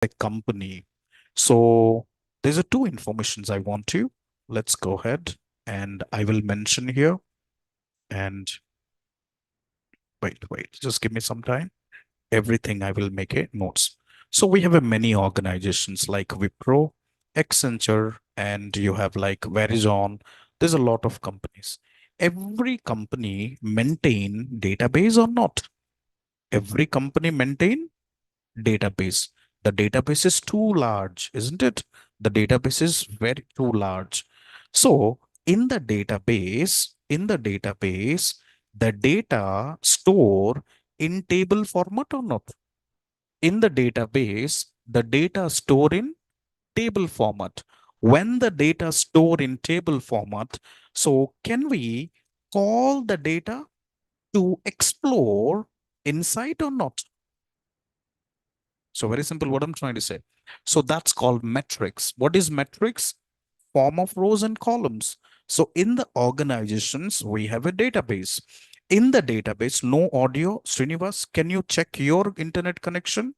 a company. So there's a two informations I want to. Let's go ahead and I will mention here. And wait, just give me some time. Everything I will make it notes. So we have a many organizations like Wipro, Accenture, and you have like Verizon. There's a lot of companies. Every company maintain database or not? Every company maintain database. The database is too large, isn't it? The database is very too large. So in the database, the data store in table format or not? In the database, the data store in table format. When the data store in table format, so can we call the data to explore inside or not? So very simple what I'm trying to say. So that's called metrics. What is metrics? Form of rows and columns. So in the organizations, we have a database. In the database, no audio. Srinivas, can you check your internet connection?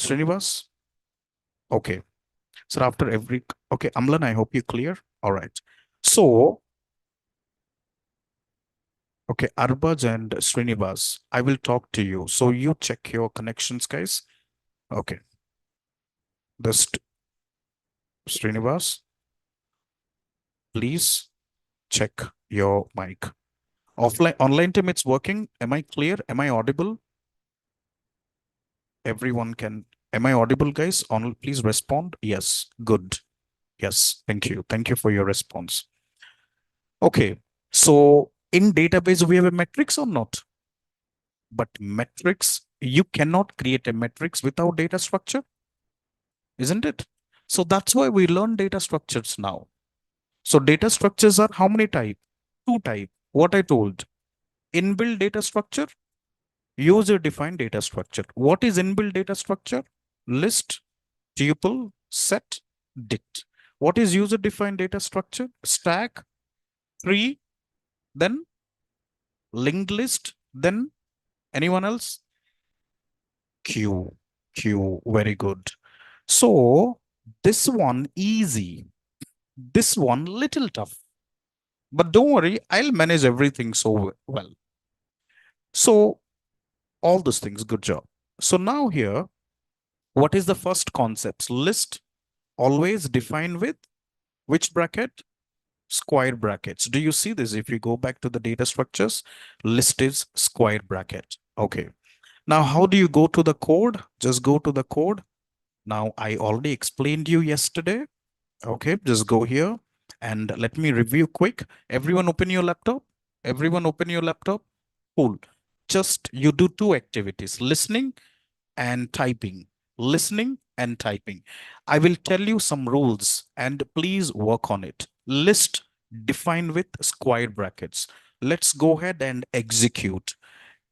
Srinivas? Okay. So after every, okay, Amlan, I hope you're clear. All right. So, okay, Arbaj and Srinivas, I will talk to you. So you check your connections, guys. Okay. The Srinivas, please check your mic. Offline, online team, it's working. Am I clear? Am I audible? Everyone can. Am I audible, guys? Please respond. Yes. Good. Yes. Thank you. Thank you for your response. Okay. So in database, we have a matrix or not? But metrics, you cannot create a matrix without data structure, isn't it? So that's why we learn data structures now. So data structures are how many type? Two type. What I told. Inbuilt data structure, user defined data structure. What is inbuilt data structure? List, tuple, set, dict. What is user defined data structure? Stack, tree, then linked list, then anyone else? Queue. Queue. Very good. So this one easy, this one little tough. But don't worry, I'll manage everything so well. So all those things, good job. So now here, what is the first concepts? List always defined with which bracket? Square brackets. Do you see this? If you go back to the data structures, list is square bracket. Okay. Now, how do you go to the code? Just go to the code. Now, I already explained you yesterday. Okay, just go here and let me review quick. Everyone open your laptop. Everyone open your laptop. Cool. Just you do two activities, listening and typing. Listening and typing. I will tell you some rules and please work on it. List defined with square brackets. Let's go ahead and execute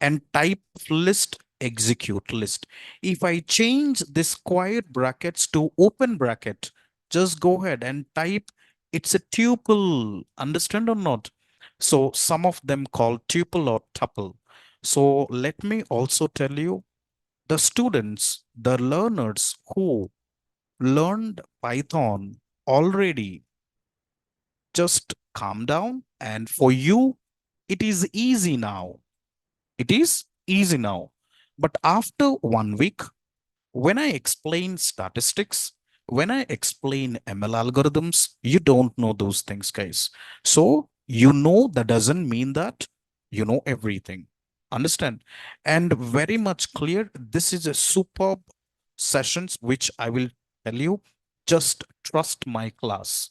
and type list, execute list. If I change this square brackets to open bracket, just go ahead and type it's a tuple. Understand or not? So some of them call tuple or tuple. So let me also tell you the students, the learners who learned Python already, just calm down. And for you, it is easy now. It is easy now. But after 1 week, when I explain statistics, when I explain ML algorithms, you don't know those things, guys. So you know that doesn't mean that you know everything. Understand? And very much clear, this is a superb sessions which I will tell you. Just trust my class.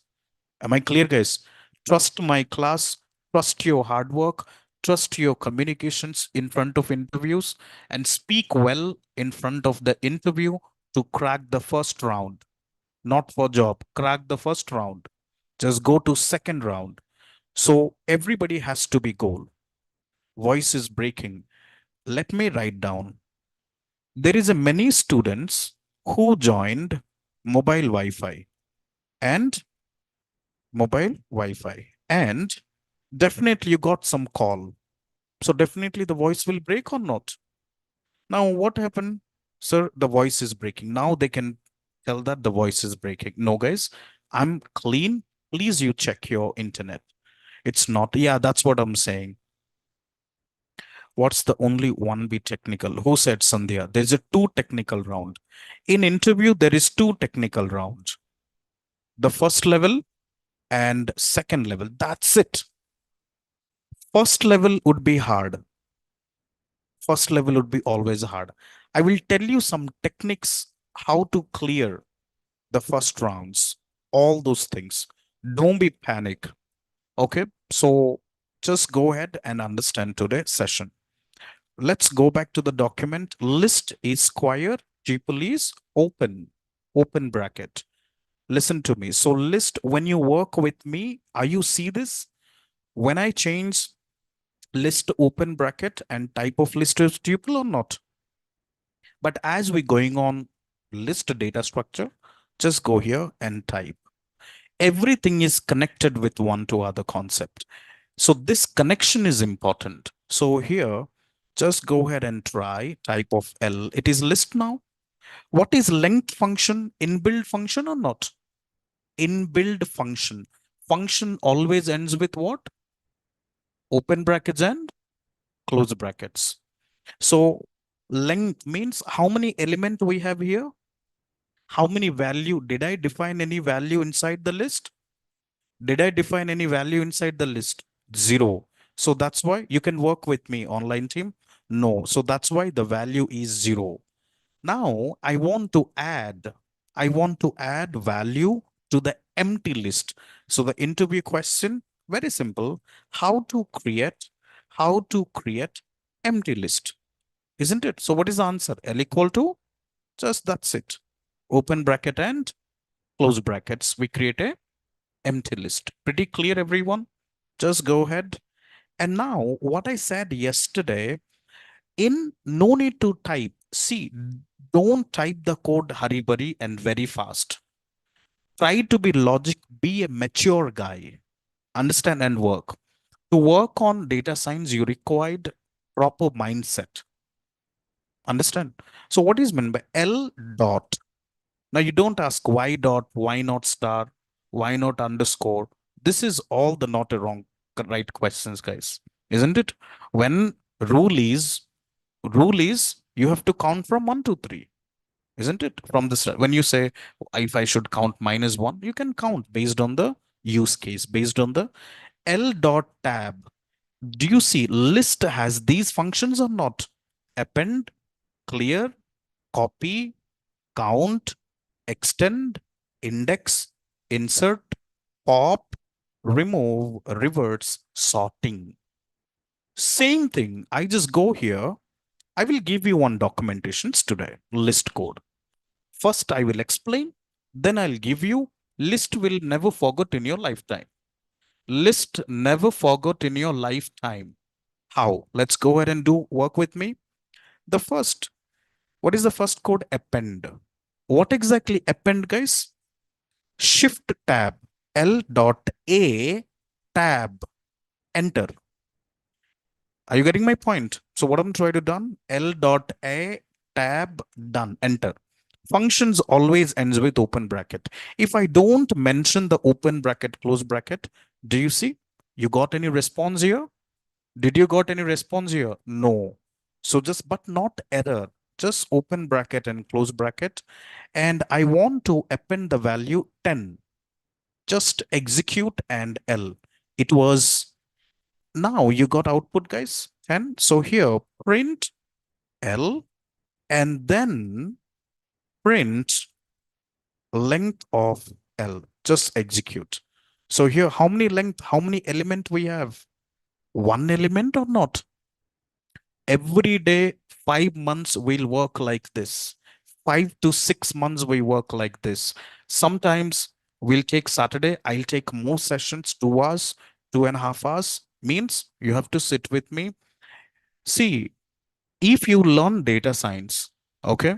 Am I clear, guys? Trust my class, trust your hard work, trust your communications in front of interviews, and speak well in front of the interview to crack the first round. Not for job, crack the first round. Just go to second round. So everybody has to be goal. Voice is breaking. Let me write down. There is a many students who joined mobile Wi-Fi and mobile Wi-Fi. And definitely you got some call. So definitely the voice will break or not. Now what happened? Sir, the voice is breaking. Now they can tell that the voice is breaking. No, guys, I'm clean. Please, you check your internet. It's not. Yeah, that's what I'm saying. What's the only one be technical? Who said Sandhya? There's a two technical round. In interview, there is two technical rounds. The first level and second level. That's it. First level would be hard. First level would be always hard. I will tell you some techniques how to clear the first rounds, all those things. Don't be panic. Okay. So just go ahead and understand today's session. Let's go back to the document. List is square, tuple is open bracket. Listen to me. So list, when you work with me, are you see this? When I change list open bracket and type of list is tuple or not? But as we're going on list data structure, just go here and type. Everything is connected with one to other concept. So this connection is important. So here, just go ahead and try type of L. It is list now. What is length function? Inbuilt function or not? Inbuilt function. Function always ends with what? Open brackets and close brackets. So length means how many element we have here? How many value? Did I define any value inside the list? Did I define any value inside the list? Zero. So that's why you can work with me online team. No. So that's why the value is zero. Now I want to add value to the empty list. So the interview question, very simple. How to create empty list, isn't it? So what is the answer? L equal to, just that's it. Open bracket and close brackets. We create a empty list. Pretty clear, everyone? Just go ahead. And now what I said yesterday, in no need to type. See, don't type the code hurry burry and very fast. Try to be logic, be a mature guy, understand and work. To work on data science, you required proper mindset. Understand? So what is meant by L dot? Now you don't ask why dot, why not star, why not underscore. This is all the not a wrong right questions, guys, isn't it? When rule is rule is you have to count from 1 to 3, isn't it? From the start, when you say if I should count -1, you can count based on the use case, based on the L dot tab. Do you see list has these functions or not? Append, clear, copy, count, extend, index, insert, pop, remove, reverse, sorting. Same thing. I just go here. I will give you one documentations today, list code. First, I will explain, then I'll give you list will never forget in your lifetime. List never forgot in your lifetime. How? Let's go ahead and do work with me. The first, what is the first code? Append. What exactly append, guys? Shift tab, L dot A tab, enter. Are you getting my point? So what I'm trying to done, L dot A tab done, enter. Functions always ends with open bracket. If I don't mention the open bracket, close bracket, do you see? You got any response here? Did you got any response here? No. So just, but not error, just open bracket and close bracket. And I want to append the value 10. Just execute and L. It was, now you got output, guys. 10. So here print L and then print length of L. Just execute. So here, how many length, how many element we have? One element or not? Every day, 5 months we'll work like this. 5 to 6 months we work like this. Sometimes we'll take Saturday, I'll take more sessions, 2 hours, 2.5 hours. Means you have to sit with me. See, if you learn data science, okay,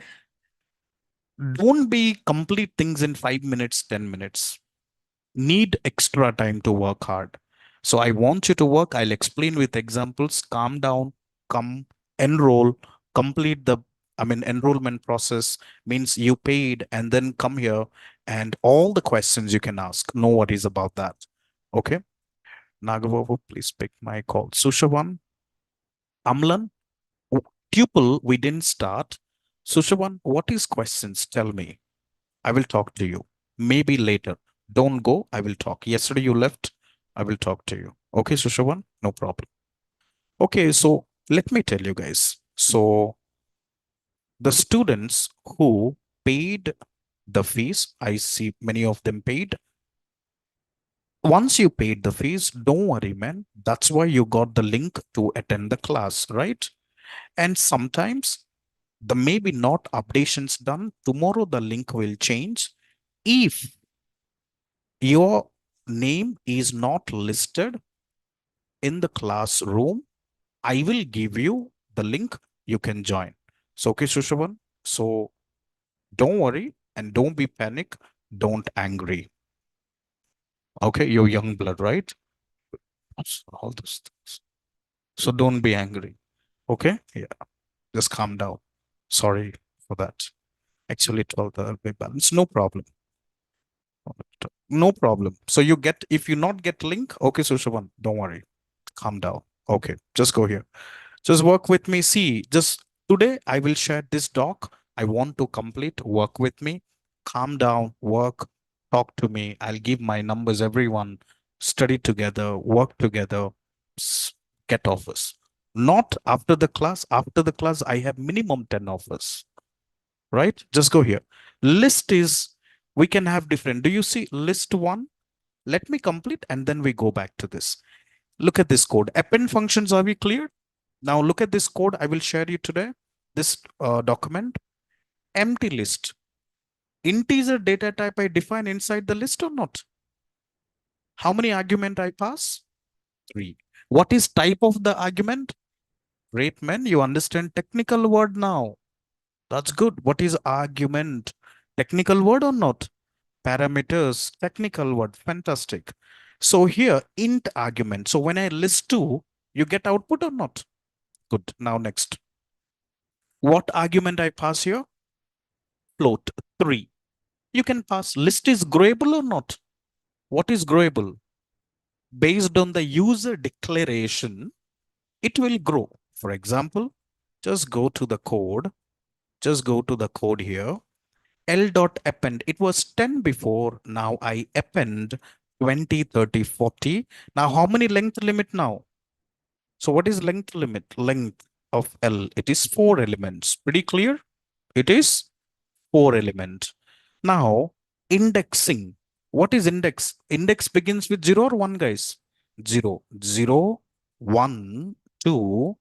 don't be complete things in 5 minutes, 10 minutes. Need extra time to work hard. So I want you to work. I'll explain with examples. Calm down, come, enroll, complete the I mean, enrollment process means you paid and then come here and all the questions you can ask. No worries about that. Okay. Nagababu, please pick my call. Sushavan, Amlan, tuple, we didn't start. Sushavan, what is questions? Tell me. I will talk to you. Maybe later. Don't go. I will talk. Yesterday you left. I will talk to you. Okay, Sushavan? No problem. Okay, so let me tell you guys. So the students who paid the fees, I see many of them paid. Once you paid the fees, don't worry, man. That's why you got the link to attend the class, right? And sometimes the maybe not updations done. Tomorrow the link will change. If your name is not listed in the classroom, I will give you the link. You can join. So, okay, Shushavan. So don't worry and don't be panic. Don't angry. Okay, you're young blood, right? All those things. So don't be angry. Okay? Yeah. Just calm down. Sorry for that. Actually, 12 the way balance. No problem. No problem. So you get, if you not get link, okay, Sushavan, don't worry. Calm down. Okay, just go here. Just work with me. See, just today I will share this doc. I want to complete. Work with me. Calm down. Work. Talk to me. I'll give my numbers. Everyone study together. Work together. Get offers. Not after the class. After the class, I have minimum 10 offers. Right? Just go here. List is, we can have different. Do you see list one? Let me complete and then we go back to this. Look at this code. Append functions, are we clear? Now look at this code I will share you today. This document, empty list. Integer data type I define inside the list or not? How many argument I pass? 3. What is type of the argument? Great man, you understand technical word now. That's good. What is argument? Technical word or not? Parameters, technical word. Fantastic. So here, int argument. So when I list 2, you get output or not? Good. Now next. What argument I pass here? Float 3. You can pass. List is growable or not? What is growable? Based on the user declaration, it will grow. For example, just go to the code. Just go to the code here. L.append. It was 10 before. Now I append 20, 30, 40. Now how many length limit now? So what is length limit? Length of L. It is 4 elements. Pretty clear? It is 4 element. Now indexing. What is index? Index begins with 0 or 1, guys? 0, 0, 1, 2,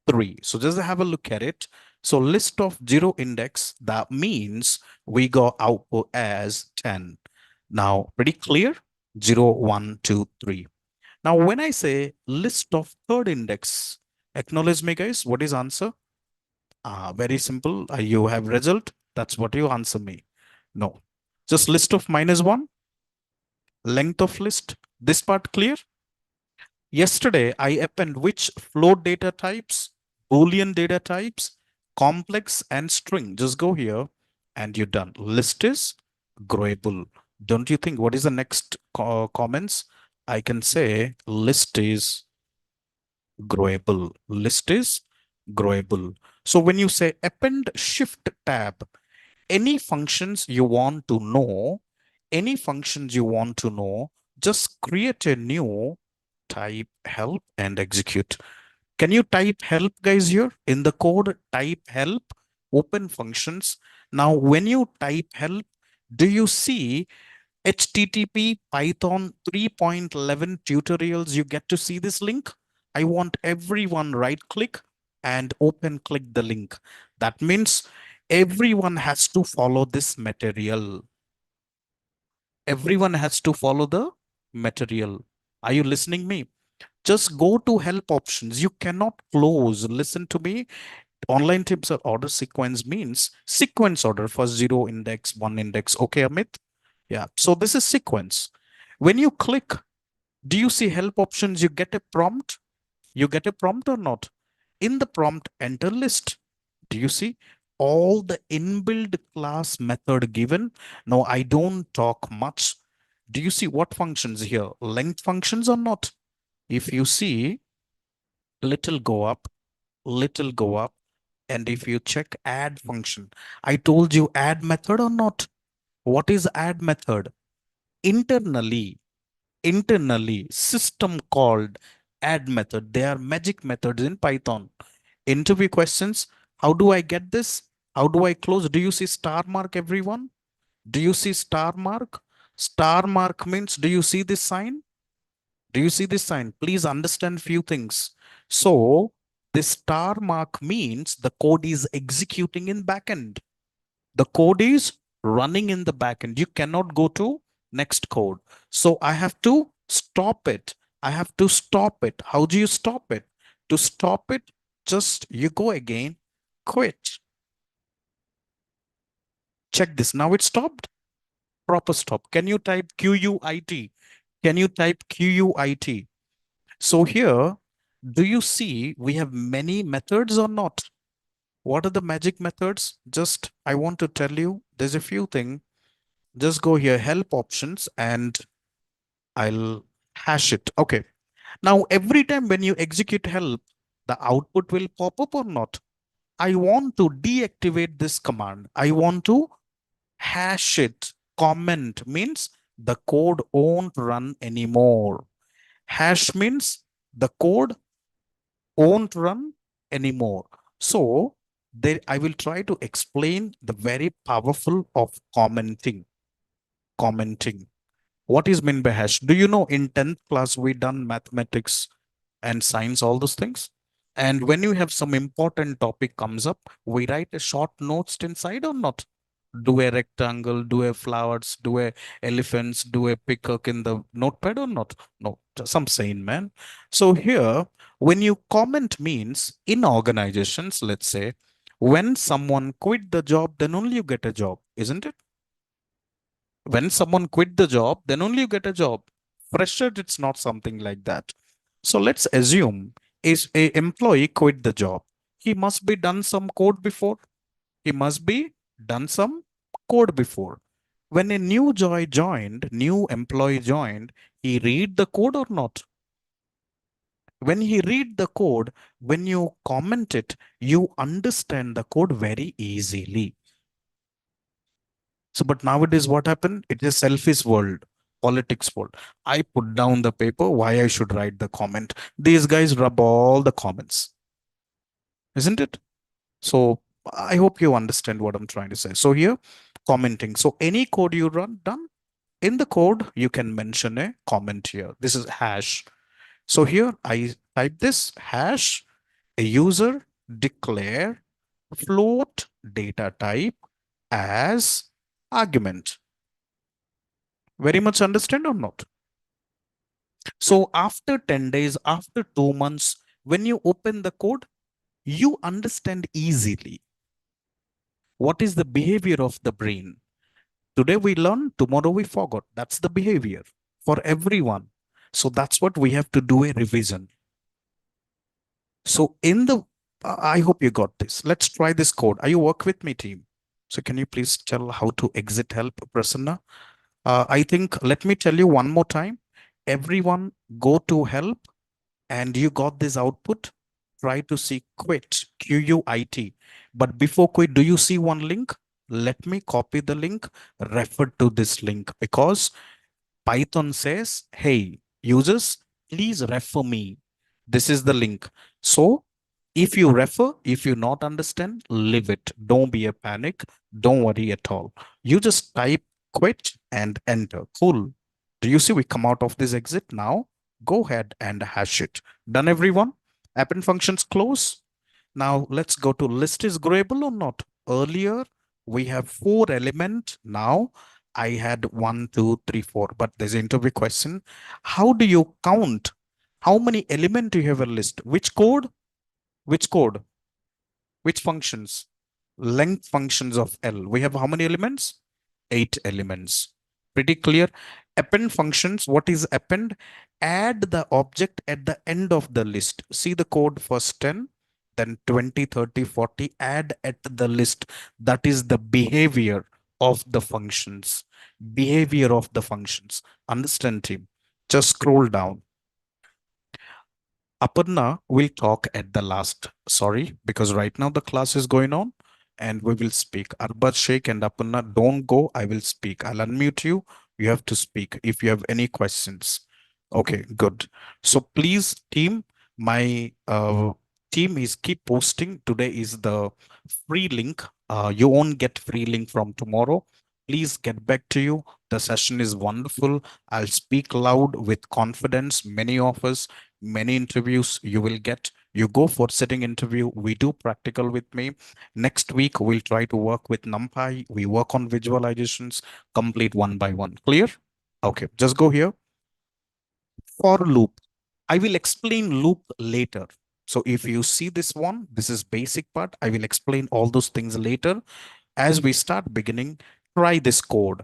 3. So just have a look at it. So list of 0 index, that means we got output as 10. Now pretty clear? 0, 1, 2, 3. Now when I say list of third index, acknowledge me guys, what is answer? Very simple. You have result. That's what you answer me. No. Just list of -1, length of list. This part clear? Yesterday, I append which float data types, Boolean data types, complex and string. Just go here and you're done. List is growable. Don't you think? What is the next comments? I can say list is growable. List is growable. So when you say append shift tab, any functions you want to know, just create a new, type help and execute. Can you type help guys here in the code? Type help, open functions. Now, when you type help, do you see HTTP Python 3.11 tutorials? You get to see this link. I want everyone right click and open click the link. That means everyone has to follow this material. Everyone has to follow the material. Are you listening me? Just go to help options. You cannot close. Listen to me. Online tips or order sequence means sequence order for 0 index, 1 index. Okay, Amit? Yeah. So this is sequence. When you click, do you see help options? You get a prompt. You get a prompt or not? In the prompt, enter list. Do you see? all the inbuilt class method given. Now I don't talk much. Do you see what functions here? Length functions or not? If you see, little go up, little go up. And if you check add function, I told you add method or not? What is add method? Internally, internally, system called add method. They are magic methods in Python. Interview questions. How do I get this? How do I close? Do you see star mark, everyone? Do you see star mark? Star mark means, do you see this sign? Do you see this sign? Please understand few things. So this star mark means the code is executing in backend. The code is running in the backend. You cannot go to next code. So I have to stop it. I have to stop it. How do you stop it? To stop it, just you go again, quit. Check this. Now it stopped. Proper stop. Can you type QUIT? Can you type QUIT? So here, do you see we have many methods or not? What are the magic methods? Just I want to tell you, there's a few things. Just go here, help options, and I'll hash it. Okay. Now, every time when you execute help, the output will pop up or not? I want to deactivate this command. I want to hash it. Comment means the code won't run anymore. Hash means the code won't run anymore. So there, I will try to explain the very powerful of commenting. Commenting. What is meant by hash? Do you know in 10th class we done mathematics and science, all those things? And when you have some important topic comes up, we write a short notes inside or not? Do a rectangle, do a flowers, do a elephants, do a peacock in the notepad or not? No, some saying, man. So here, when you comment means in organizations, let's say, when someone quit the job, then only you get a job, isn't it? When someone quit the job, then only you get a job. Fresher, it's not something like that. So let's assume is a employee quit the job. He must be done some code before. He must be done some code before. When a new employee joined, he read the code or not? When he read the code, when you comment it, you understand the code very easily. So, but nowadays, what happened? It is a selfish world, politics world. I put down the paper, why I should write the comment. These guys rub all the comments, isn't it? So, I hope you understand what I'm trying to say. So, here, commenting. So, any code you run, done in the code, you can mention a comment here. This is hash. So, here I type this hash, a user declare float data type as argument. Very much understand or not? So after 10 days, after 2 months, when you open the code, you understand easily what is the behavior of the brain. Today we learn, tomorrow we forgot. That's the behavior for everyone. So that's what we have to do a revision. So in the, I hope you got this. Let's try this code. Are you work with me, team? So can you please tell how to exit help, Prasanna? I think, let me tell you one more time. Everyone go to help and you got this output. Try to see quit, QUIT. But before quit, do you see one link? Let me copy the link, refer to this link because Python says, hey, users, please refer me. This is the link. So if you refer, if you not understand, leave it. Don't be a panic. Don't worry at all. You just type quit and enter. Cool. Do you see we come out of this exit now? Go ahead and hash it. Done, everyone? Append functions close. Now let's go to list is grayable or not. Earlier, we have 4 element. Now I had 1, 2, 3, 4. But there's an interview question. How do you count? How many element do you have a list? Which code? Which code? Which functions? Length functions of L. We have how many elements? 8 elements. Pretty clear. Append functions. What is append? Add the object at the end of the list. See the code first 10, then 20, 30, 40, add at the list. That is the behavior of the functions. Behavior of the functions. Understand, team? Just scroll down. Aparna will talk at the last. Sorry, because right now the class is going on and we will speak. Arbat Sheikh and Aparna, don't go. I will speak. I'll unmute you. You have to speak if you have any questions. Okay, good. So please, team, my team is keep posting. Today is the free link. You won't get free link from tomorrow. Please get back to you. The session is wonderful. I'll speak loud with confidence. Many of us, many interviews you will get. You go for sitting interview. We do practical with me. Next week, we'll try to work with NumPy. We work on visualizations, complete one by one. Clear? Okay, just go here. For loop. I will explain loop later. So if you see this one, this is basic part. I will explain all those things later. As we start beginning, try this code.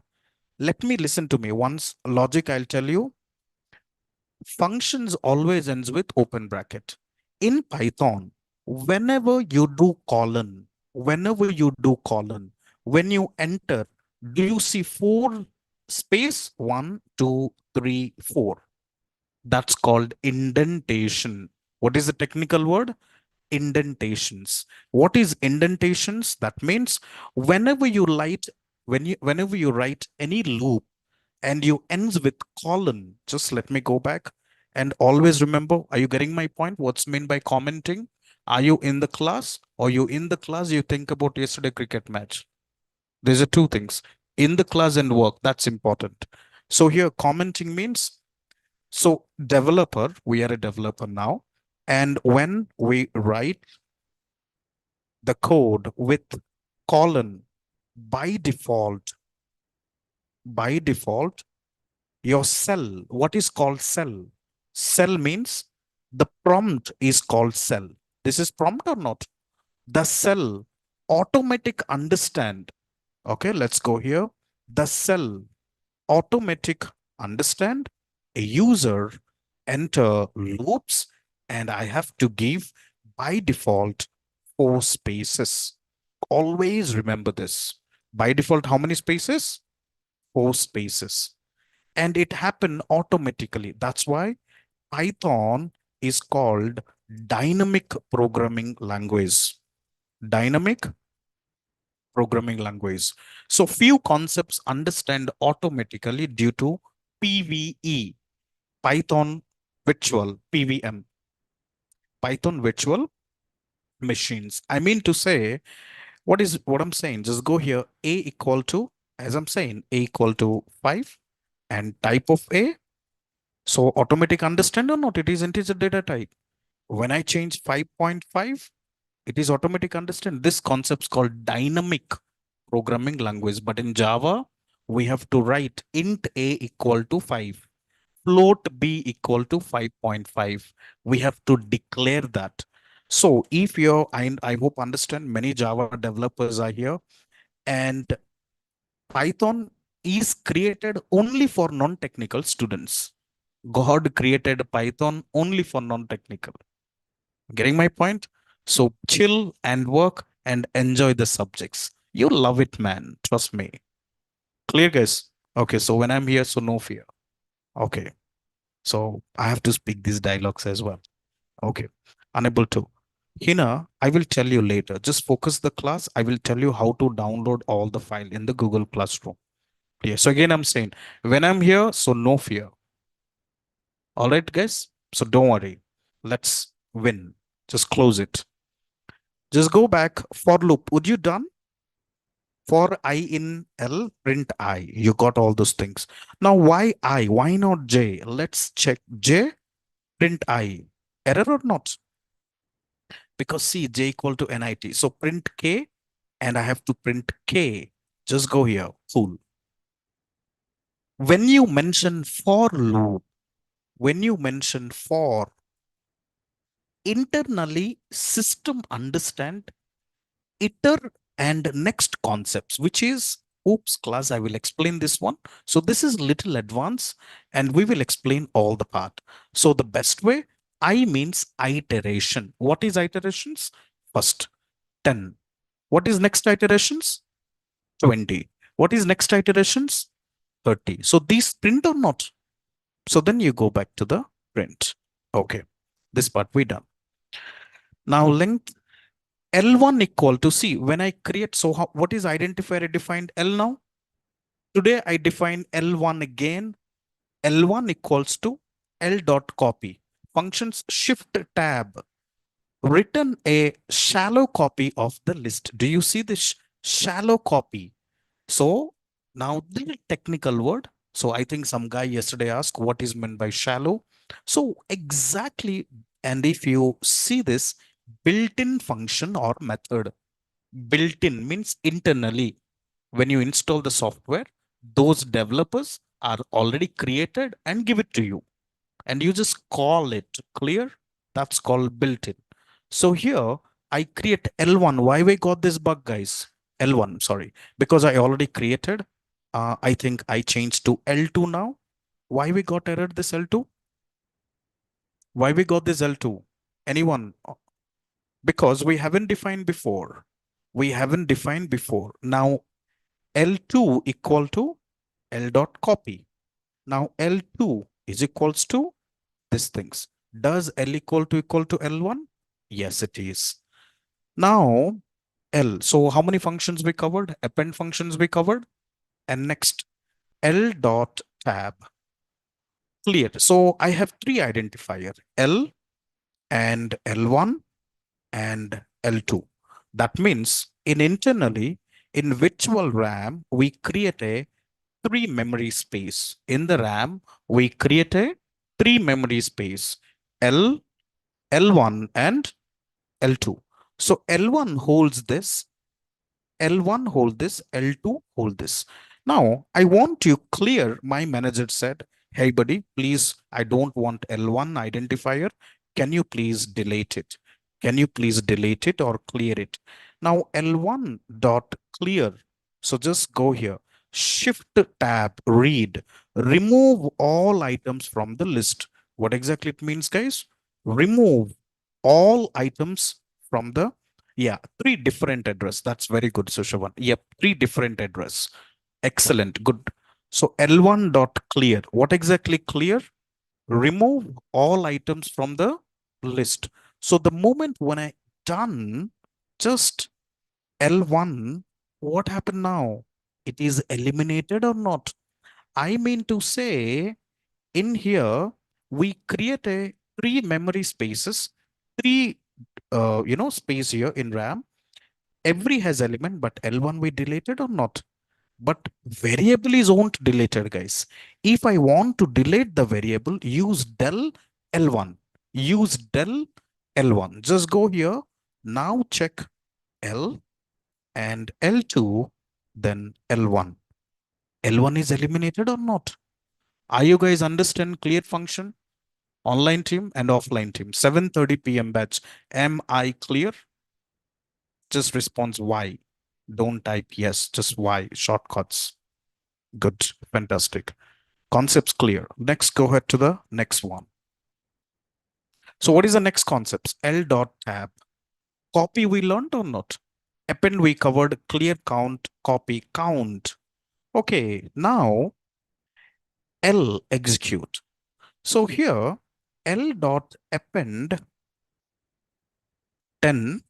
Let me listen to me. Once logic, I'll tell you. Functions always ends with open bracket. In Python, whenever you do colon, when you enter, do you see four space? 1, 2, 3, 4. That's called indentation. What is the technical word? Indentations. What is indentations? That means whenever you write, whenever you write any loop and you ends with colon, just let me go back and always remember, are you getting my point? What's meant by commenting? Are you in the class? Or you in the class, you think about yesterday cricket match? These are two things. In the class and work, that's important. So here commenting means, so developer, we are a developer now. And when we write the code with colon, by default, your cell, what is called cell? Cell means the prompt is called cell. This is prompt or not? The cell automatic understand. Okay, let's go here. The cell automatic understand a user enter loops, and I have to give by default 4 spaces. Always remember this. By default, how many spaces? 4 spaces. And it happened automatically. That's why Python is called dynamic programming language. Dynamic programming language. So few concepts understand automatically due to PVE, Python virtual, PVM, Python virtual machines. I mean to say, what I'm saying, just go here, A equal to, as I'm saying, A equal to 5 and type of A. So automatic understand or not, it is integer data type. When I change 5.5, it is automatic understand. This concept's called dynamic programming language. But in Java, we have to write int A equal to 5, float B equal to 5.5. We have to declare that. So if you're, I hope understand, many Java developers are here, and Python is created only for non-technical students. God created Python only for non-technical. Getting my point? So chill and work and enjoy the subjects. You love it, man. Trust me. Clear, guys? Okay, so when I'm here, so no fear. Okay. So I have to speak these dialogues as well. Okay. Unable to. Hina, I will tell you later. Just focus the class. I will tell you how to download all the file in the Google Classroom. Clear. So again, I'm saying when I'm here, so no fear. All right, guys. So don't worry. Let's win. Just close it. Just go back for loop. Would you done? For I in L, print I. You got all those things. Now, why I? Why not J? Let's check J, print I. Error or not? Because see, J equal to NIT. So print K, and I have to print K. Just go here. Cool. When you mention for loop, when you mention for, internally, system understand iter and next concepts, which is, oops, class, I will explain this one. So this is little advanced and we will explain all the part. So the best way, I means iteration. What is iterations? First, 10. What is next iterations? 20. What is next iterations? 30. So these print or not? So then you go back to the print. Okay. This part we done. Now length L1 equal to C. When I create, so how, what is identifier defined L now? Today I define L1 again. L1 equals to L dot copy. Functions shift tab. Written a shallow copy of the list. Do you see this shallow copy? So now the technical word. So I think some guy yesterday asked what is meant by shallow. So exactly, and if you see this built-in function or method, built-in means internally. When you install the software, those developers are already created and give it to you. And you just call it clear. That's called built-in. So here I create L1. Why we got this bug, guys? L1, sorry, because I already created. I think I changed to L2 now. Why we got error this L2? Why we got this L2? Anyone? Because we haven't defined before. We haven't defined before. Now L2 equal to L dot copy. Now L2 is equals to these things. Does L equal to L1? Yes, it is. Now L. So how many functions we covered? Append functions we covered. And next L dot tab. Clear. So I have three identifier, L and L1 and L2. That means in internally in virtual RAM, we create a three memory space. In the RAM, we create a three memory space, L, L1 and L2. So L1 holds this, L1 hold this, L2 hold this. Now, I want to clear, my manager said, hey buddy, please, I don't want L1 identifier. Can you please delete it? Can you please delete it or clear it? Now, L1 dot clear. So just go here, shift tab, read, remove all items from the list. What exactly it means, guys? Remove all items from the yeah, three different address. That's very good, Sushavan. Yep, three different address. Excellent, good. So L1 dot clear. What exactly clear? Remove all items from the list. So the moment when I done just L1, what happened now? It is eliminated or not? I mean to say, in here, we create a three memory spaces, three space here in RAM. Every has element, but L1 we deleted or not? But variable is won't deleted, guys. If I want to delete the variable, use del L1. Use del L1. Just go here. Now check L and L2, then L1. L1 is eliminated or not? Are you guys understand clear function? Online team and offline team. 7:30 p.m. batch. Am I clear? Just response Y. Don't type yes, just Y. Shortcuts. Good. Fantastic. Concepts clear. Next, go ahead to the next one. So what is the next concepts? L dot tab. Copy we learned or not? Append we covered. Clear count, copy count. Okay, now L execute. So here L dot append 10,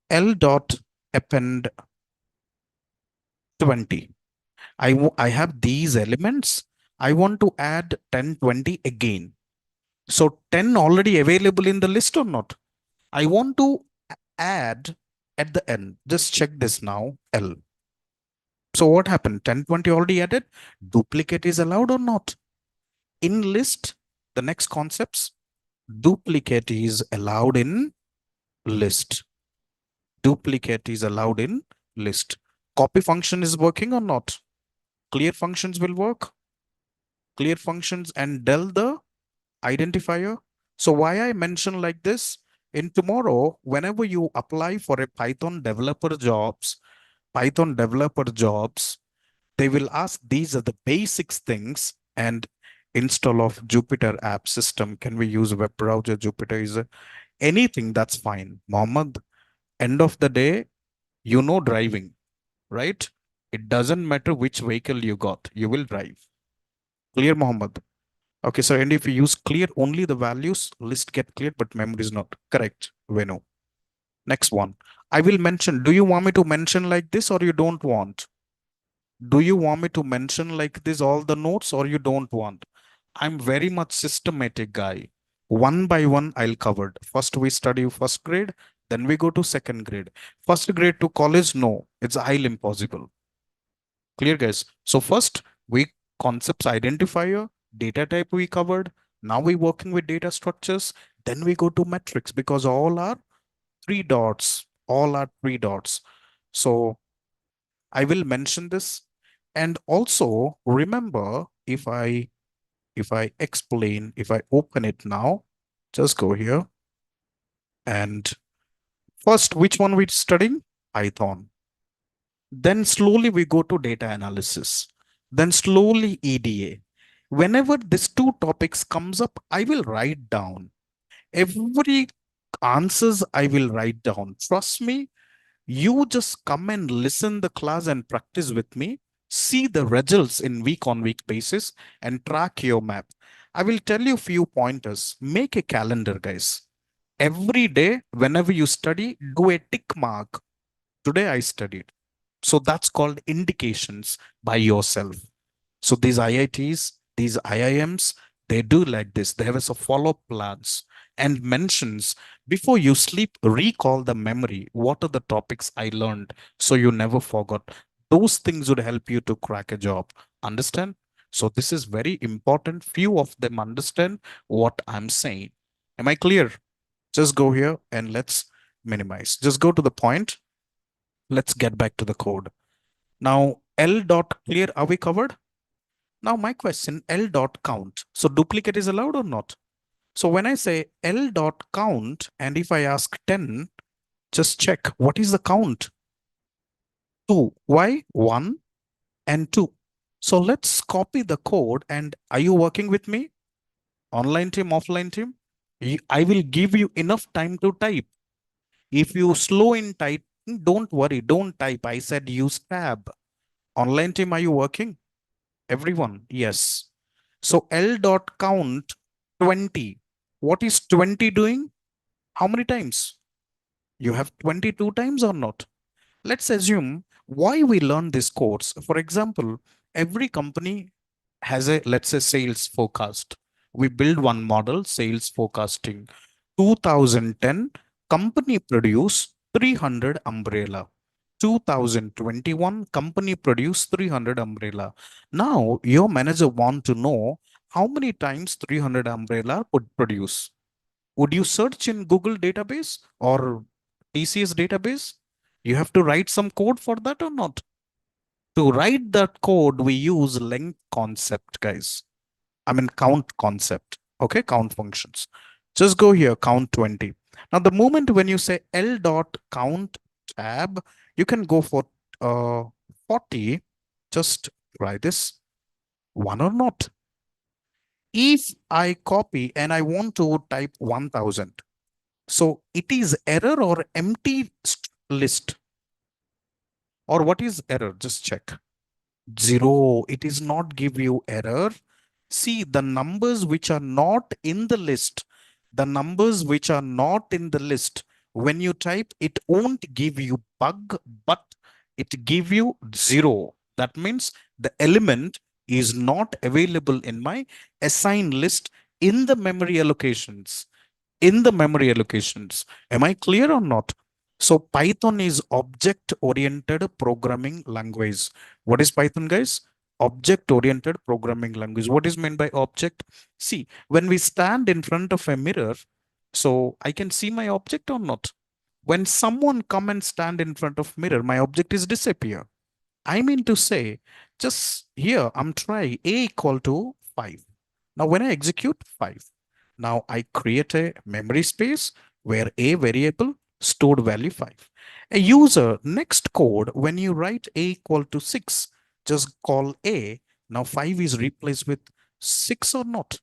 L dot append 20. I have these elements. I want to add 10, 20 again. So 10 already available in the list or not? I want to add at the end. Just check this now, L. So what happened? 10, 20 already added. Duplicate is allowed or not? In list, the next concepts, duplicate is allowed in list. Duplicate is allowed in list. Copy function is working or not? Clear functions will work. Clear functions and del the identifier. So why I mention like this? In tomorrow, whenever you apply for a Python developer jobs, they will ask these are the basics things. And install of Jupyter app system. Can we use web browser? Jupyter is anything, that's fine. Mohammed, end of the day, driving, right? It doesn't matter which vehicle you got, you will drive. Clear, Mohammed? Okay, so and if you use clear, only the values list get clear, but memory is not correct. Venu. Next one. I will mention. Do you want me to mention like this or you don't want? Do you want me to mention like this all the notes or you don't want? I'm very much systematic guy. One by one, I'll cover it. First, we study first grade, then we go to second grade. First grade to college, no, it's highly impossible. Clear, guys? So first, we concepts identifier, data type we covered. Now we working with data structures. Then we go to metrics because all are three dots. All are three dots. So I will mention this. And also remember, if I explain, if I open it now, just go here. And first, which one we're studying? Python. Then slowly we go to data analysis. Then slowly EDA. Whenever these two topics comes up, I will write down every answers. I will write down. Trust me, you just come and listen the class and practice with me. See the results in week on week basis and track your map. I will tell you few pointers. Make a calendar, guys. Every day, whenever you study, do a tick mark. Today I studied. So that's called indications by yourself. So these IITs, these IIMs, they do like this. They have a follow-up plans and mentions before you sleep, recall the memory. What are the topics I learned? So you never forgot. Those things would help you to crack a job. Understand? So this is very important. Few of them understand what I'm saying. Am I clear? Just go here and let's minimize. Just go to the point. Let's get back to the code. Now, L dot clear, are we covered? Now my question, L dot count. So duplicate is allowed or not? So when I say L dot count, and if I ask 10, just check what is the count? 2. Why? 1 and 2. So let's copy the code. And are you working with me? Online team, offline team? I will give you enough time to type. If you slow in typing, don't worry, don't type. I said use tab. Online team, are you working? Everyone, yes. So L dot count 20. What is 20 doing? How many times? You have 22 times or not? Let's assume why we learn this course. For example, every company has a, let's say, sales forecast. We build one model, sales forecasting. 2010, company produce 300 umbrella. 2021, company produce 300 umbrella. Now, your manager want to know how many times 300 umbrella would produce. Would you search in Google database or TCS database? You have to write some code for that or not? To write that code, we use length concept, guys. I mean, count concept. Okay, count functions. Just go here, count 20. Now, the moment when you say L dot count tab, you can go for 40. Just try this. One or not. If I copy and I want to type 1000, so it is error or empty list? Or what is error? Just check. 0. It is not give you error. See the numbers which are not in the list. The numbers which are not in the list. When you type, it won't give you bug, but it give you 0. That means the element is not available in my assigned list in the memory allocations. In the memory allocations. Am I clear or not? So Python is object-oriented programming language. What is Python, guys? Object-oriented programming language. What is meant by object? See, when we stand in front of a mirror, so I can see my object or not. When someone come and stand in front of mirror, my object is disappear. I mean to say, just here, I'm trying a equal to 5. Now, when I execute 5, now I create a memory space where a variable stored value 5. A user next code, when you write a equal to 6, just call a. Now 5 is replaced with 6 or not?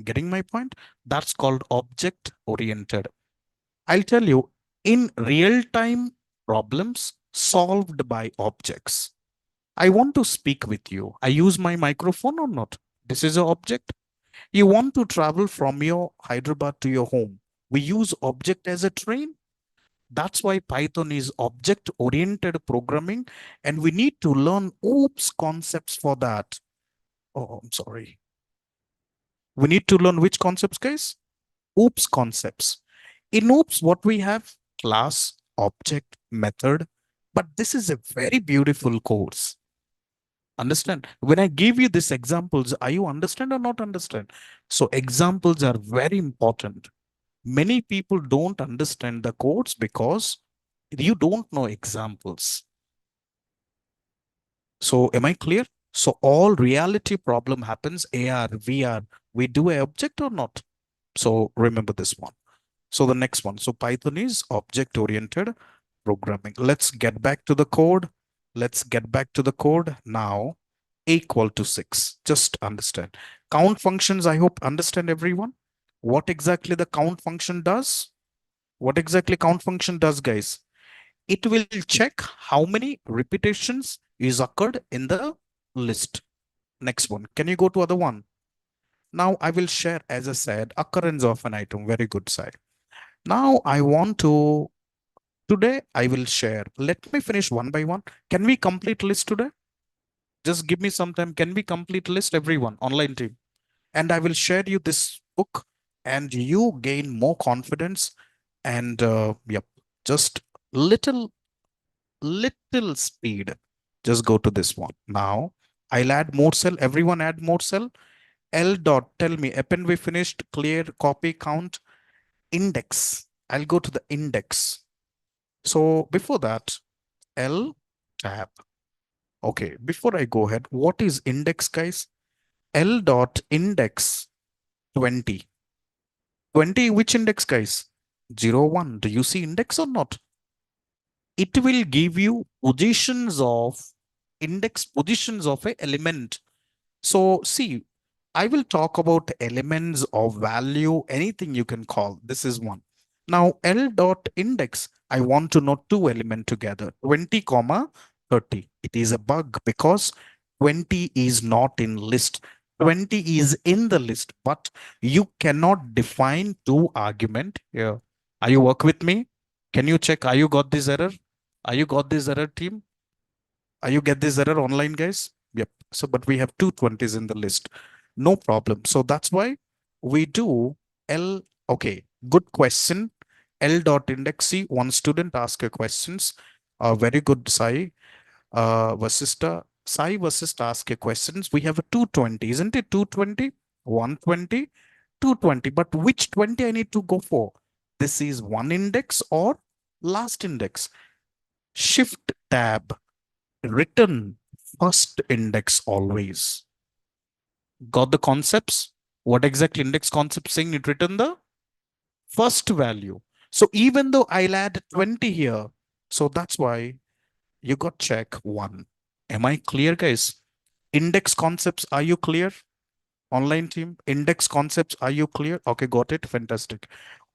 Getting my point? That's called object oriented. I'll tell you, in real time problems solved by objects. I want to speak with you. I use my microphone or not? This is an object. You want to travel from your Hyderabad to your home. We use object as a train. That's why Python is object oriented programming, and we need to learn OOPS concepts for that. Oh, I'm sorry. We need to learn which concepts, guys? OOPS concepts. In OOPS, what we have? Class, object, method. But this is a very beautiful course. Understand? When I give you these examples, are you understand or not understand? So examples are very important. Many people don't understand the codes because you don't know examples. So am I clear? So all reality problem happens AR, VR. We do a object or not? So remember this one. So the next one. So Python is object oriented programming. Let's get back to the code. Let's get back to the code now. Equal to 6. Just understand. Count functions, I hope understand everyone. What exactly the count function does? What exactly count function does, guys? It will check how many repetitions is occurred in the list. Next one. Can you go to other one? Now I will share, as I said, occurrence of an item. Very good side. Now I want to, today I will share. Let me finish one by one. Can we complete list today? Just give me some time. Can we complete list, everyone, online team? And I will share you this book and you gain more confidence. And yep, just little speed. Just go to this one. Now I'll add more cell. Everyone add more cell. L dot, tell me, append we finished, clear, copy, count, index. I'll go to the index. So before that, L tab. Okay, before I go ahead, what is index, guys? L dot index 20. 20, which index, guys? 0, 1. Do you see index or not? It will give you positions of index positions of a element. So see, I will talk about elements of value, anything you can call. This is one. Now L dot index, I want to know two element together, 20 comma 30. It is a bug because 20 is not in list. 20 is in the list, but you cannot define two argument here. Are you work with me? Can you check? Are you got this error? Are you got this error, team? Are you get this error online, guys? Yep. So, but we have two 20s in the list. No problem. So that's why we do L. Okay, good question. L dot index. See, one student ask a questions. Very good, Sai. Vasista. Sai Vasista ask a questions. We have a 220, isn't it? 220, 120, 220. But which 20 I need to go for? This is one index or last index. Shift tab. Written first index always. Got the concepts? What exactly index concept saying? It written the first value. So even though I'll add 20 here, so that's why you got check 1. Am I clear, guys? Index concepts, are you clear? Online team, index concepts, are you clear? Okay, got it. Fantastic.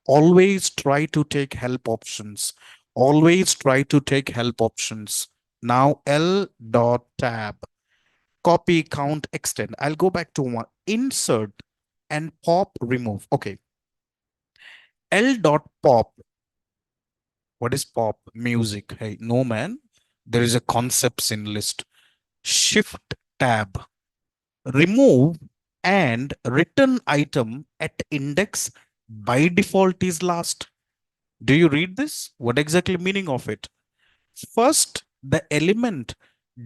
Always try to take help options. Always try to take help options. Now L dot tab, copy, count, extend. I'll go back to one. Insert and pop, remove. Okay. L dot pop. What is pop? Music. Hey, no man. There is a concepts in list. Shift tab, remove and return item at index by default is last. Do you read this? What exactly meaning of it? First, the element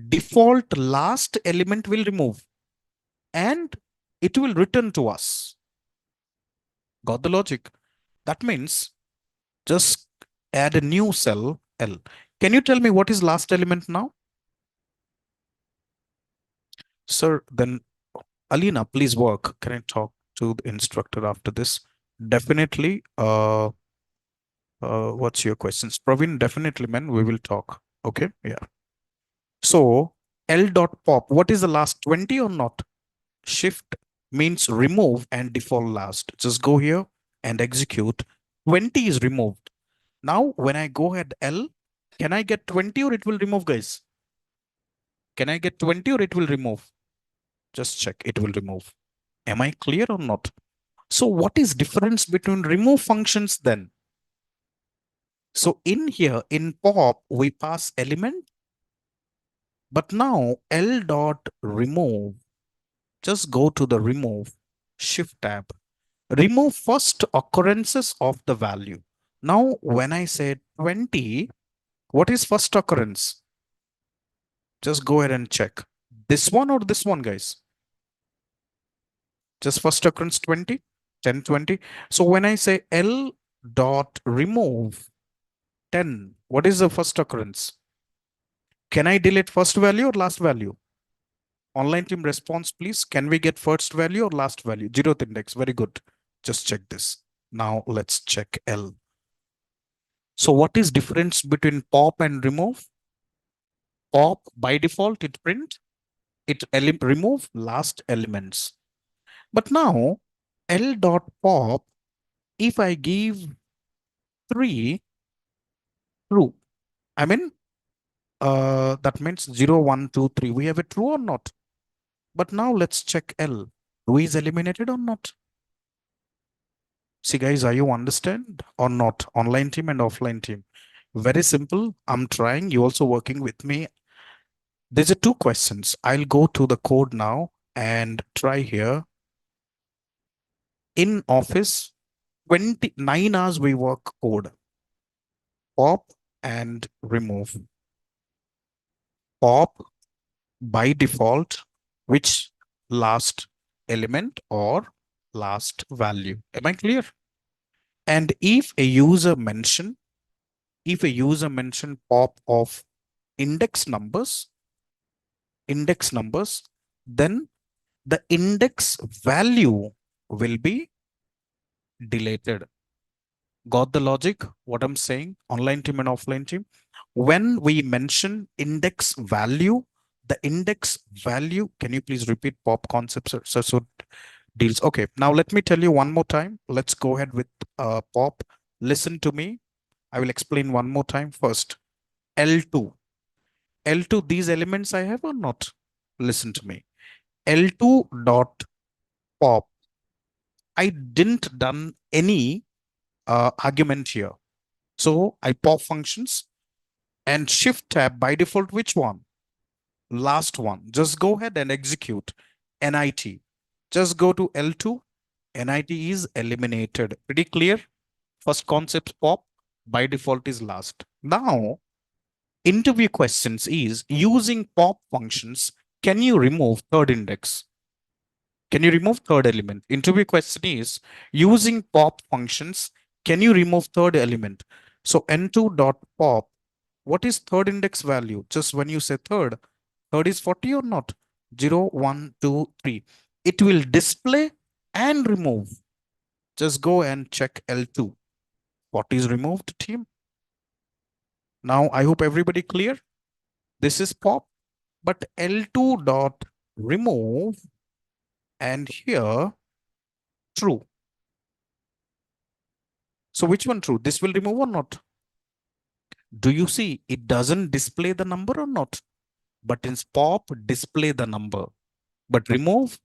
default last element will remove and it will return to us. Got the logic? That means just add a new cell L. Can you tell me what is last element now? Sir, then Alina, please work. Can I talk to the instructor after this? Definitely. What's your questions? Praveen, definitely, man. We will talk. Okay. Yeah. So L dot pop, what is the last 20 or not? Shift means remove and default last. Just go here and execute. 20 is removed. Now, when I go ahead L, can I get 20 or it will remove, guys? Can I get 20 or it will remove? Just check, it will remove. Am I clear or not? So what is difference between remove functions then? So in here, in pop, we pass element, but now L dot remove, just go to the remove, shift tab, remove first occurrences of the value. Now, when I say 20, what is first occurrence? Just go ahead and check. This one or this one, guys? Just first occurrence 20, 10, 20. So when I say L dot remove 10, what is the first occurrence? Can I delete first value or last value? Online team response, please. Can we get first value or last value? 0th index. Very good. Just check this. Now let's check L. So what is difference between pop and remove? Pop by default, it print, it remove last elements. But now L dot pop, if I give 3 true, I mean, that means 0, 1, 2, 3. We have a true or not? But now let's check L. True is eliminated or not? See, guys, are you understand or not? Online team and offline team. Very simple. I'm trying. You also working with me. There's a 2 questions. I'll go to the code now and try here. In office, 29 hours we work code. Pop and remove. Pop by default, which last element or last value. Am I clear? And if a user mention pop of index numbers, then the index value will be deleted. Got the logic? What I'm saying? Online team and offline team. When we mention index value, the index value, can you please repeat pop concepts? So deals. Okay, now let me tell you one more time. Let's go ahead with pop. Listen to me. I will explain one more time. First, L2. L2, these elements I have or not? Listen to me. L2 dot pop. I didn't done any argument here. So I pop functions and shift tab by default, which one? Last one. Just go ahead and execute NIT. Just go to L2. NIT is eliminated. Pretty clear? First concept pop by default is last. Now, interview questions is using pop functions. Can you remove third index? Can you remove third element? Interview question is using pop functions. Can you remove third element? So n2 dot pop. What is third index value? Just when you say third is 40 or not? 0, 1, 2, 3. It will display and remove. Just go and check L2. What is removed, team? Now, I hope everybody clear. This is pop, but L2 dot remove and here true. So which one true? This will remove or not? Do you see it doesn't display the number or not? But in pop display the number, but remove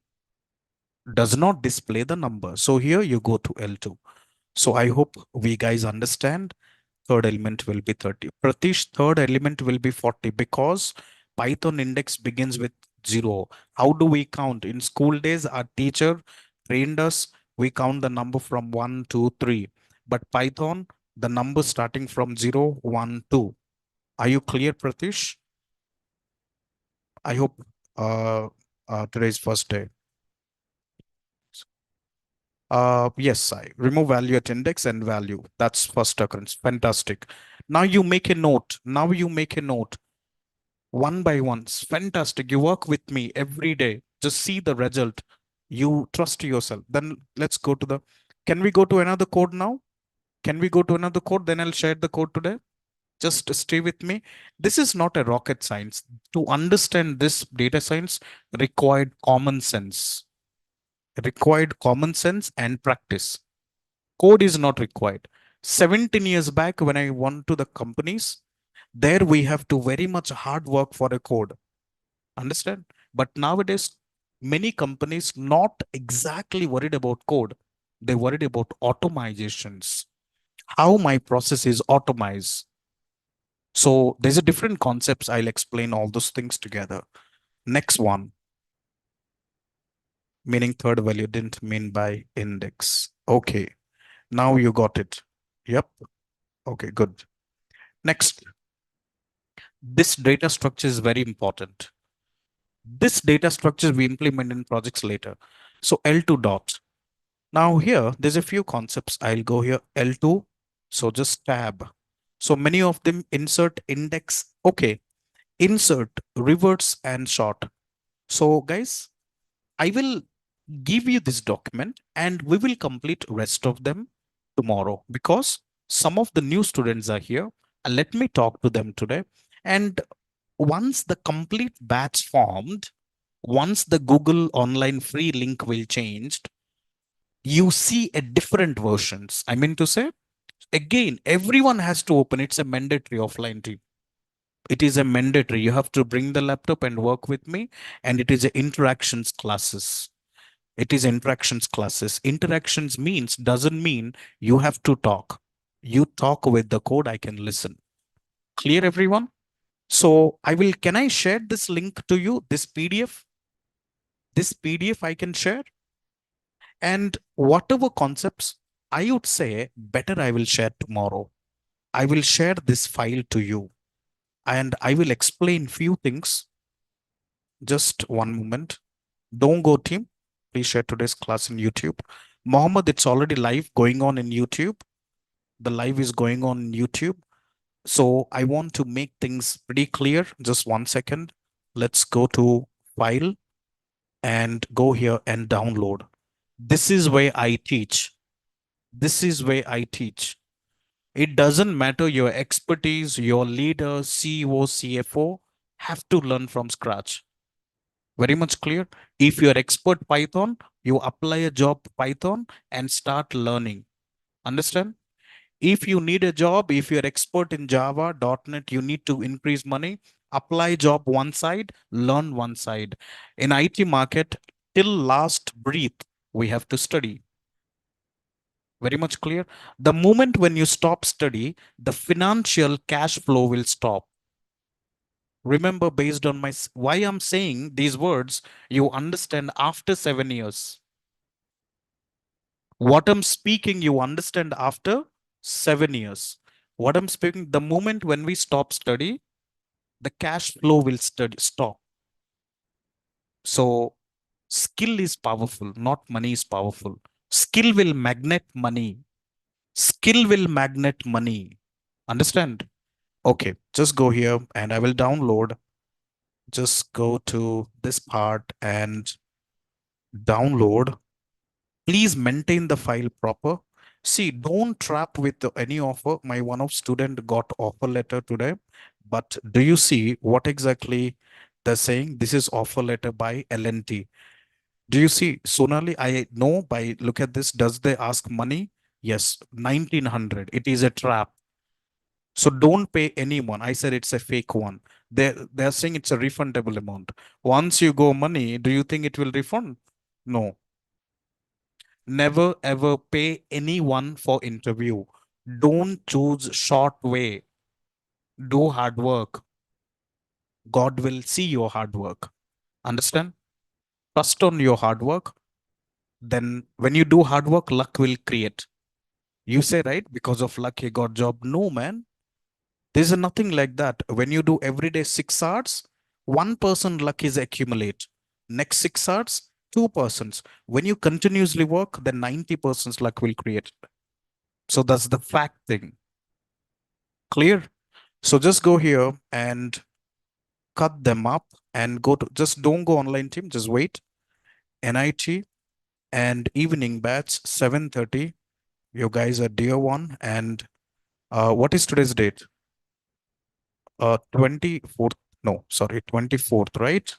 does not display the number. So here you go to L2. So I hope we guys understand. Third element will be 30. Pratish, third element will be 40 because Python index begins with 0. How do we count? In school days, our teacher trained us. We count the number from 1, 2, 3. But Python, the number starting from 0, 1, 2. Are you clear, Pratish? I hope today's first day. Yes, I remove value at index and value. That's first occurrence. Fantastic. Now you make a note. One by one. Fantastic. You work with me every day. Just see the result. You trust yourself. Then let's go to the. Can we go to another code now? Can we go to another code? Then I'll share the code today. Just stay with me. This is not a rocket science. To understand this data science required common sense. required common sense and practice. Code is not required. 17 years back, when I went to the companies, there we have to very much hard work for a code. Understand? But nowadays, many companies not exactly worried about code. They worried about automizations. How my process is automized. So there's a different concepts. I'll explain all those things together. Next one, meaning third value didn't mean by index. Okay, now you got it. Yep. Okay, good. Next, this data structure is very important. This data structure we implement in projects later. So L2 dot. Now here, there's a few concepts. I'll go here L2. So just tab. So many of them insert index. Okay, insert, reverse, and sort. So guys, I will give you this document and we will complete rest of them tomorrow because some of the new students are here. Let me talk to them today. And once the complete batch formed, once the Google online free link will changed, you see a different versions. I mean to say, again, everyone has to open. It's a mandatory offline team. It is a mandatory. You have to bring the laptop and work with me. And it is a interactions classes. It is interactions classes. Interactions means doesn't mean you have to talk. You talk with the code, I can listen. Clear, everyone? So can I share this link to you, this PDF? This PDF I can share. And whatever concepts, I would say better I will share tomorrow. I will share this file to you and I will explain few things. Just one moment. Don't go, team. Please share today's class in YouTube. Mohammed, it's already live going on in YouTube. The live is going on YouTube. So I want to make things pretty clear. Just 1 second. Let's go to file and go here and download. This is where I teach. This is where I teach. It doesn't matter your expertise, your leader, CEO, CFO have to learn from scratch. Very much clear. If you're expert Python, you apply a job Python and start learning. Understand? If you need a job, if you're expert in Java, .NET, you need to increase money, apply job one side, learn one side. In IT market, till last breath, we have to study. Very much clear. The moment when you stop study, the financial cash flow will stop. Remember, based on why I'm saying these words, you understand after 7 years. What I'm speaking, you understand after 7 years. What I'm speaking, the moment when we stop study, the cash flow will stop. So skill is powerful, not money is powerful. Skill will magnet money. Skill will magnet money. Understand? Okay, just go here and I will download. Just go to this part and download. Please maintain the file proper. See, don't trap with any offer. My one of student got offer letter today, but do you see what exactly they're saying? This is offer letter by LNT. Do you see, Sonali? I know by look at this. Does they ask money? Yes, 1900. It is a trap. So don't pay anyone. I said it's a fake one. They're saying it's a refundable amount. Once you go money, do you think it will refund? No. Never ever pay anyone for interview. Don't choose short way. Do hard work. God will see your hard work. Understand? Trust on your hard work. Then when you do hard work, luck will create. You say, right? Because of luck, he got job. No, man. There's nothing like that. When you do every day 6 hours, 1% luck is accumulate. Next 6 hours, 2%. When you continuously work, then 90% luck will create. So that's the fact thing. Clear? So just go here and cut them up and go to, just don't go online team, just wait. NIT and evening batch 7:30. You guys are dear one. And what is today's date? 24th. No, sorry, 24th, right?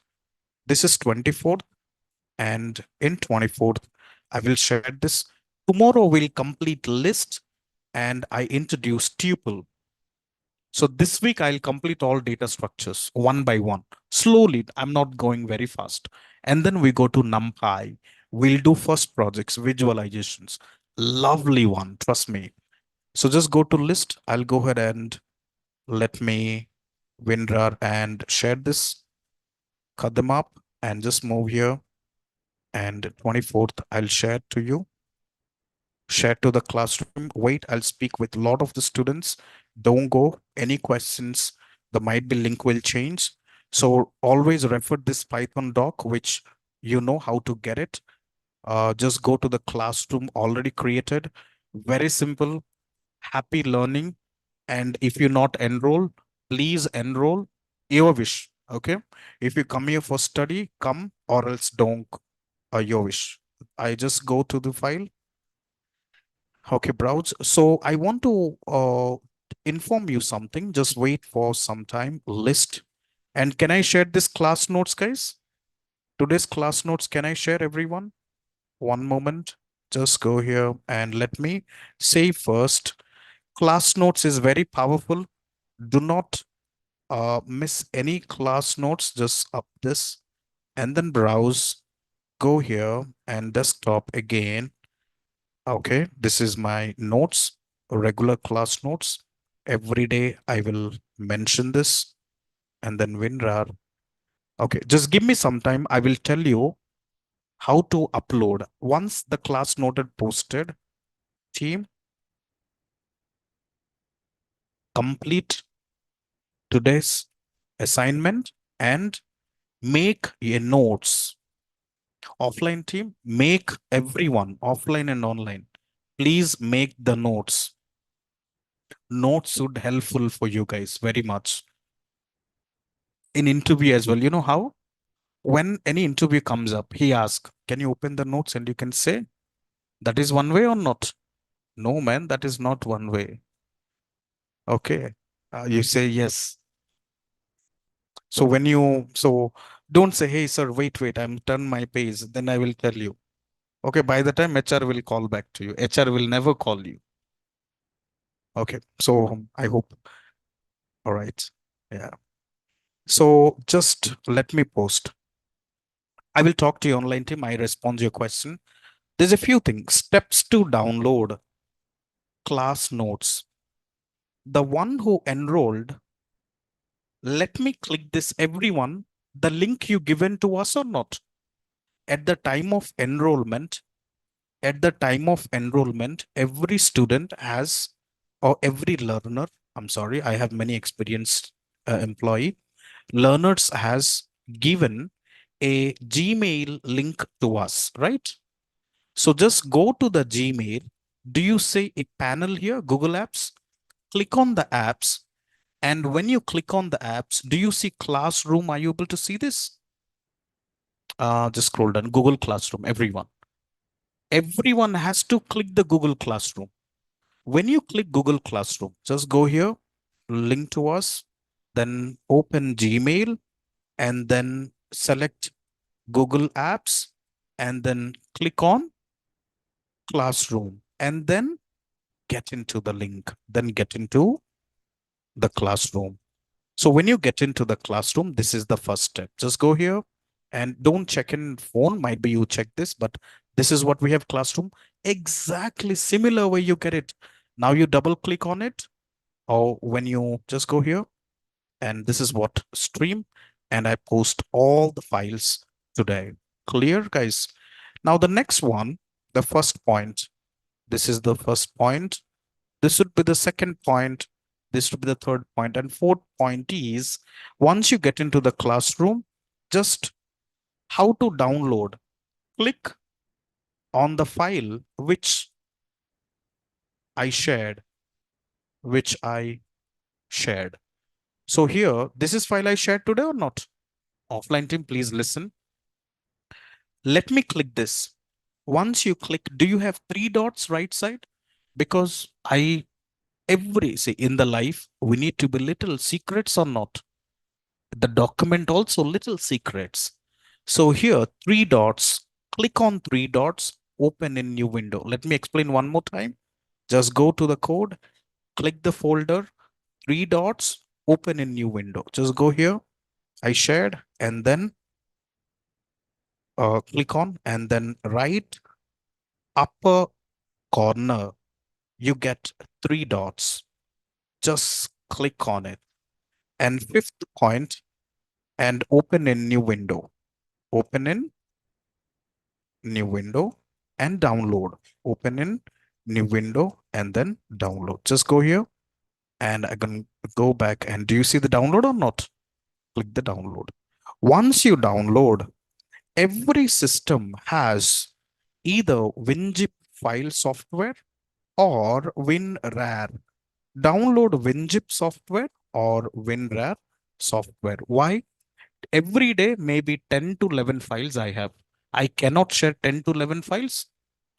This is 24th. And in 24th, I will share this. Tomorrow we'll complete list and I introduce tuple. So this week I'll complete all data structures one by one. Slowly, I'm not going very fast. And then we go to NumPy. We'll do first projects, visualizations. Lovely one, trust me. So just go to list. I'll go ahead and let me WinRAR and share this, cut them up and just move here. And 24th, I'll share to you. Share to the classroom. Wait, I'll speak with a lot of the students. Don't go. Any questions? The might be link will change. So always refer this Python doc, which you know how to get it. Just go to the classroom already created. Very simple. Happy learning. And if you're not enrolled, please enroll. Your wish. Okay. If you come here for study, come or else don't. Your wish. I just go to the file. Okay, browse. So I want to inform you something. Just wait for some time. List. And can I share this class notes, guys? Today's class notes, can I share everyone? One moment. Just go here and let me say first. Class notes is very powerful. Do not miss any class notes. Just up this and then browse. Go here and desktop again. Okay, this is my notes, regular class notes. Every day I will mention this and then WinRAR. Okay, just give me some time. I will tell you how to upload. Once the class noted posted, team, complete today's assignment and make a notes. Offline team, make everyone, offline and online. Please make the notes. Notes would helpful for you guys very much. In interview as well. You know how? When any interview comes up, he asks, can you open the notes? And you can say, that is one way or not? No, man, that is not one way. Okay. You say yes. So when you, so don't say, hey, sir, wait, I'm turn my page. Then I will tell you. Okay. By the time HR will call back to you, HR will never call you. Okay. So I hope. All right. Yeah. So just let me post. I will talk to your online team. I respond to your question. There's a few things. Steps to download class notes. The one who enrolled, let me click this, everyone, the link you given to us or not. At the time of enrollment, every student has, or every learner, I'm sorry, I have many experienced employee, learners has given a Gmail link to us, right? So just go to the Gmail. Do you see a panel here, Google Apps? Click on the apps. And when you click on the apps, do you see Classroom? Are you able to see this? Just scroll down, Google Classroom, everyone. Everyone has to click the Google Classroom. When you click Google Classroom, just go here, link to us, then open Gmail, and then select Google Apps, and then click on Classroom, and then get into the link, then get into the classroom. So when you get into the classroom, this is the first step. Just go here and don't check in phone. Might be you check this, but this is what we have classroom. Exactly similar way you get it. Now you double click on it, or when you just go here, and this is what stream, and I post all the files today. Clear, guys? Now the next one, the first point. This is the first point. This would be the second point. This would be the third point. And fourth point is, once you get into the classroom, just how to download. Click on the file which I shared, which I shared. So here, this is file I shared today or not? Offline team, please listen. Let me click this. Once you click, do you have three dots right side? Because every, say in the life, we need to be little secrets or not? The document also little secrets. So here, three dots, click on three dots, open in new window. Let me explain one more time. Just go to the code, click the folder, three dots, open in new window. Just go here. I shared, and then click on, and then right upper corner, you get three dots. Just click on it. And fifth point, and open in new window. Open in new window and download. Open in new window and then download. Just go here and I can go back, and do you see the download or not? Click the download. Once you download, every system has either WinZip file software or WinRAR. Download WinZip software or WinRAR software. Why? Every day, maybe 10 to 11 files I have. I cannot share 10 to 11 files.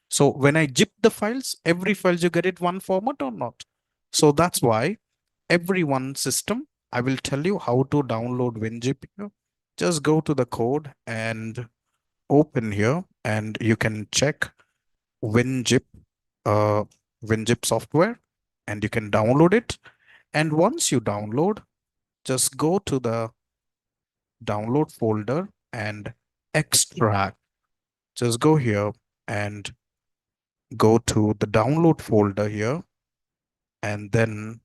So when I zip the files, every files you get it one format or not. So that's why every one system, I will tell you how to download WinZip here. Just go to the code and open here, and you can check WinZip, uh, WinZip software, and you can download it. And once you download, just go to the download folder and extract. Just go here and go to the download folder here, and then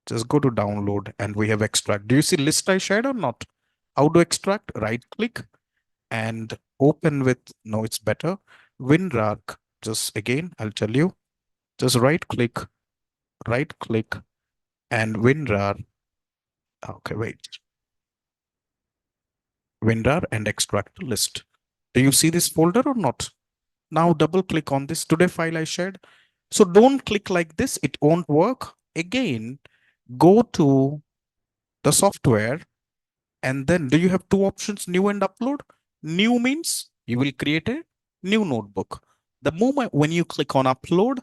just go to download, and we have extract. Do you see list I shared or not? How to extract? Right click and open with, no, it's better, WinRAR. Just again, I'll tell you, just right click and WinRAR. Okay, wait. WinRAR and extract list. Do you see this folder or not? Now double click on this today file I shared. So don't click like this, it won't work. Again, go to the software, and then do you have two options, new and upload? New means you will create a new notebook. The moment when you click on upload,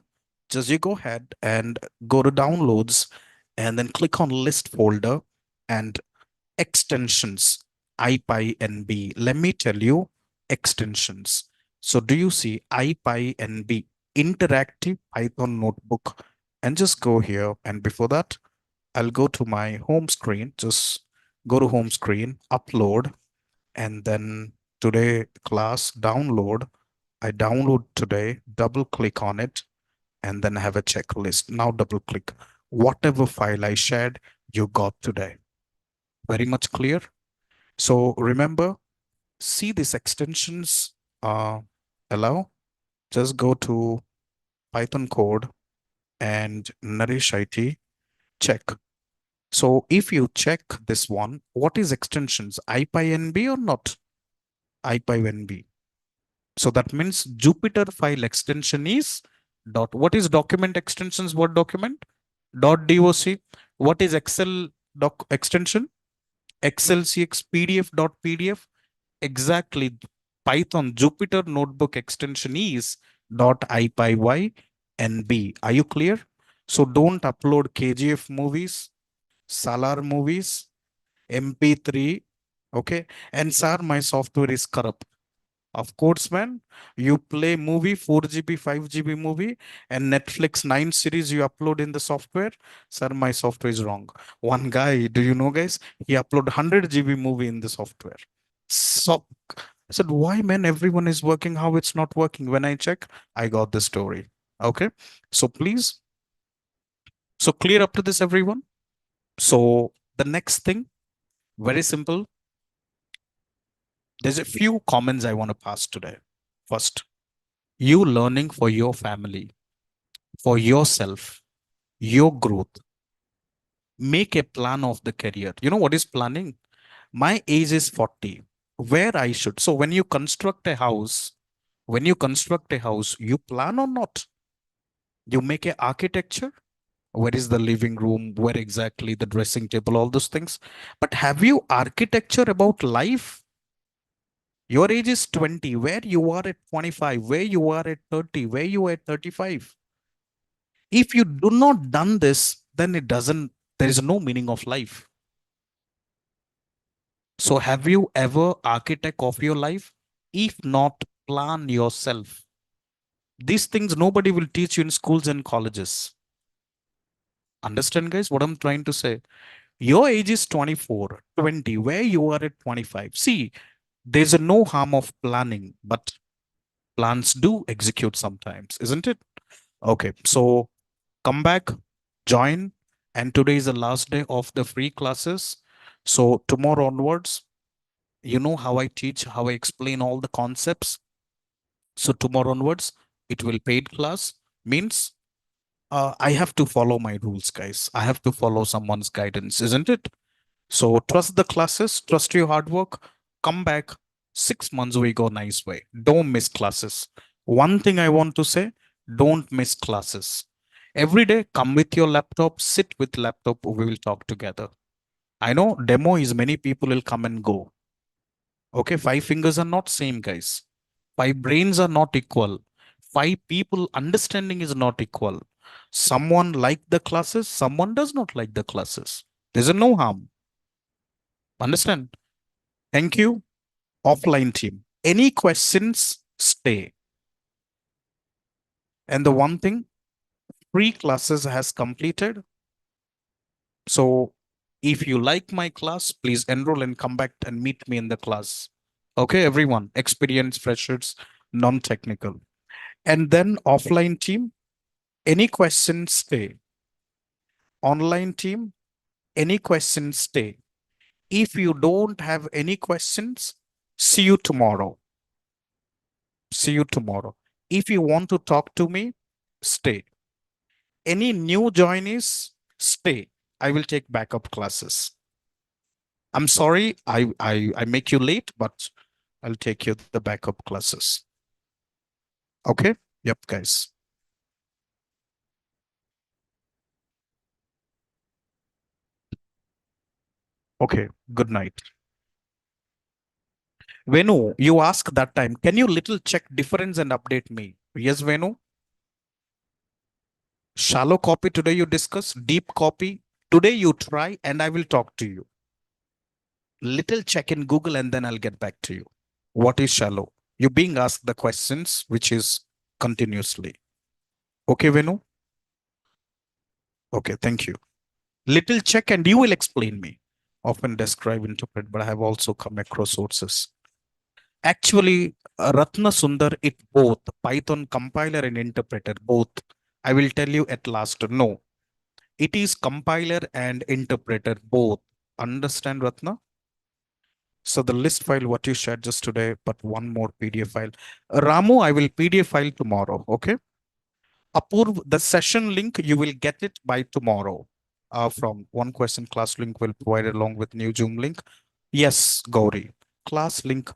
just you go ahead and go to downloads, and then click on list folder and extensions, IPyNB. Let me tell you extensions. So do you see IPyNB, interactive Python notebook? And just go here, and before that, I'll go to my home screen. Just go to home screen, upload, and then today class download. I download today, double click on it, and then have a checklist. Now double click. Whatever file I shared, you got today. Very much clear. So remember, see these extensions allow. Just go to Python code and Naresh IT, check. So if you check this one, what is extensions? IPyNB or not? IPyNB. So that means Jupyter file extension is dot. What is document extensions? Word document? Dot doc. What is Excel doc extension? Excel cx PDF dot PDF. Exactly. Python Jupyter notebook extension is dot IPyNB. Are you clear? So don't upload KGF movies, Salar movies, MP3. Okay. And sir, my software is corrupt. Of course, man. You play movie 4 GB, 5 GB movie, and Netflix 9 series you upload in the software. Sir, my software is wrong. One guy, do you know, guys? He upload 100 GB movie in the software. So I said, why, man? Everyone is working. How it's not working? When I check, I got the story. Okay. So please, so clear up to this, everyone. So the next thing, very simple. There's a few comments I want to pass today. First, you learning for your family, for yourself, your growth. Make a plan of the career. You know what is planning? My age is 40. Where I should. So when you construct a house, you plan or not? You make a architecture. Where is the living room? Where exactly the dressing table? All those things. But have you architecture about life? Your age is 20. Where you are at 25? Where you are at 30? Where you are at 35? If you do not done this, then there is no meaning of life. So have you ever architect of your life? If not, Plan yourself. These things nobody will teach you in schools and colleges. Understand, guys, what I'm trying to say? Your age is 24, 20, where you are at 25. See, there's a no harm of planning, but plans do execute sometimes, isn't it? Okay, so come back, join, and today is the last day of the free classes. So tomorrow onwards, you know how I teach, how I explain all the concepts. So tomorrow onwards, it will paid class means I have to follow my rules, guys. I have to follow someone's guidance, isn't it? So trust the classes, trust your hard work. Come back 6 months, we go nice way. Don't miss classes. One thing I want to say, don't miss classes. Every day, come with your laptop, sit with laptop, we will talk together. I know demo is many people will come and go. Okay, five fingers are not same, guys. Five brains are not equal. Five people understanding is not equal. Someone like the classes, someone does not like the classes. There's a no harm. Understand? Thank you. Offline team. Any questions, stay. And the one thing, free classes has completed. So if you like my class, please enroll and come back and meet me in the class. Okay, everyone, experienced freshers, non-technical. And then offline team, any questions, stay. Online team, any questions, stay. If you don't have any questions, see you tomorrow. See you tomorrow. If you want to talk to me, stay. Any new joinees, stay. I will take backup classes. I'm sorry, I make you late, but I'll take you the backup classes. Okay? Yep, guys. Okay, good night. Venu, you ask that time, can you little check difference and update me? Yes, Venu. Shallow copy today you discuss, deep copy. Today you try and I will talk to you. Little check in Google and then I'll get back to you. What is shallow? You're being asked the questions, which is continuously. Okay, Venu? Okay, thank you. Little check and you will explain me. Often describe, interpret, but I have also come across sources. Actually, Ratna Sundar, it both Python compiler and interpreter, both. I will tell you at last. No, it is compiler and interpreter, both. Understand, Ratna? So the list file, what you shared just today, but one more PDF file. Ramu, I will PDF file tomorrow. Okay. Apurv, the session link, you will get it by tomorrow. From one question class link will provide along with new Zoom link. Yes, Gauri. Class link.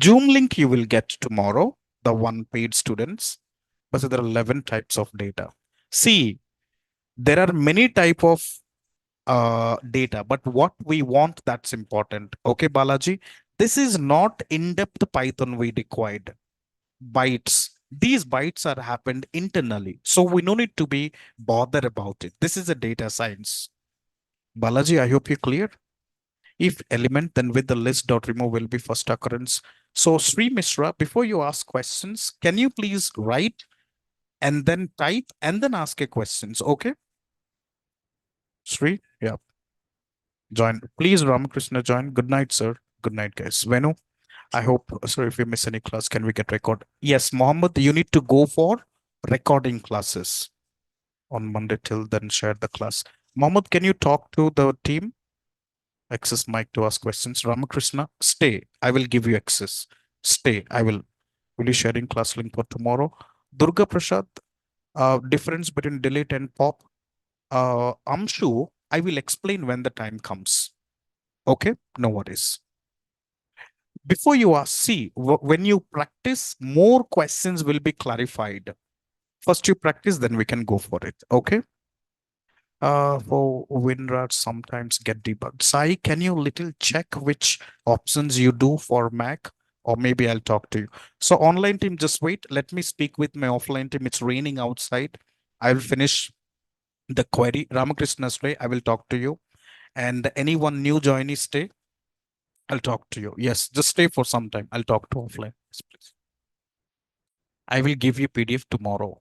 Zoom link you will get tomorrow, the one paid students. But there are 11 types of data. See, there are many type of data, but what we want, that's important. Okay, Balaji. This is not in-depth Python we required. Bytes. These bytes are happened internally. So we no need to be bothered about it. This is a data science. Balaji, I hope you're clear. If element, then with the list dot remove will be first occurrence. So Sri Mishra, before you ask questions, can you please write and then type and then ask a questions? Okay. Sri, yeah. Join. Please, Ramakrishna, join. Good night, sir. Good night, guys. Venu, I hope, sorry if we miss any class, can we get record? Yes, Mohammed, you need to go for recording classes on Monday till then share the class. Mohammed, can you talk to the team? Access mic to ask questions. Ramakrishna, stay. I will give you access. Stay. I will. Will you sharing class link for tomorrow? Durga Prasad, difference between delete and pop. Amshu, I will explain when the time comes. Okay, no worries. Before you ask, see, when you practice, more questions will be clarified. First you practice, then we can go for it. Okay. For WinRAR sometimes get debugged. Sai, can you little check which options you do for Mac? Or maybe I'll talk to you. So online team, just wait. Let me speak with my offline team. It's raining outside. I'll finish the query. Ramakrishna, stay. I will talk to you. And anyone new joinee, stay. I'll talk to you. Yes, just stay for some time. I'll talk to offline. Yes, please. I will give you PDF tomorrow.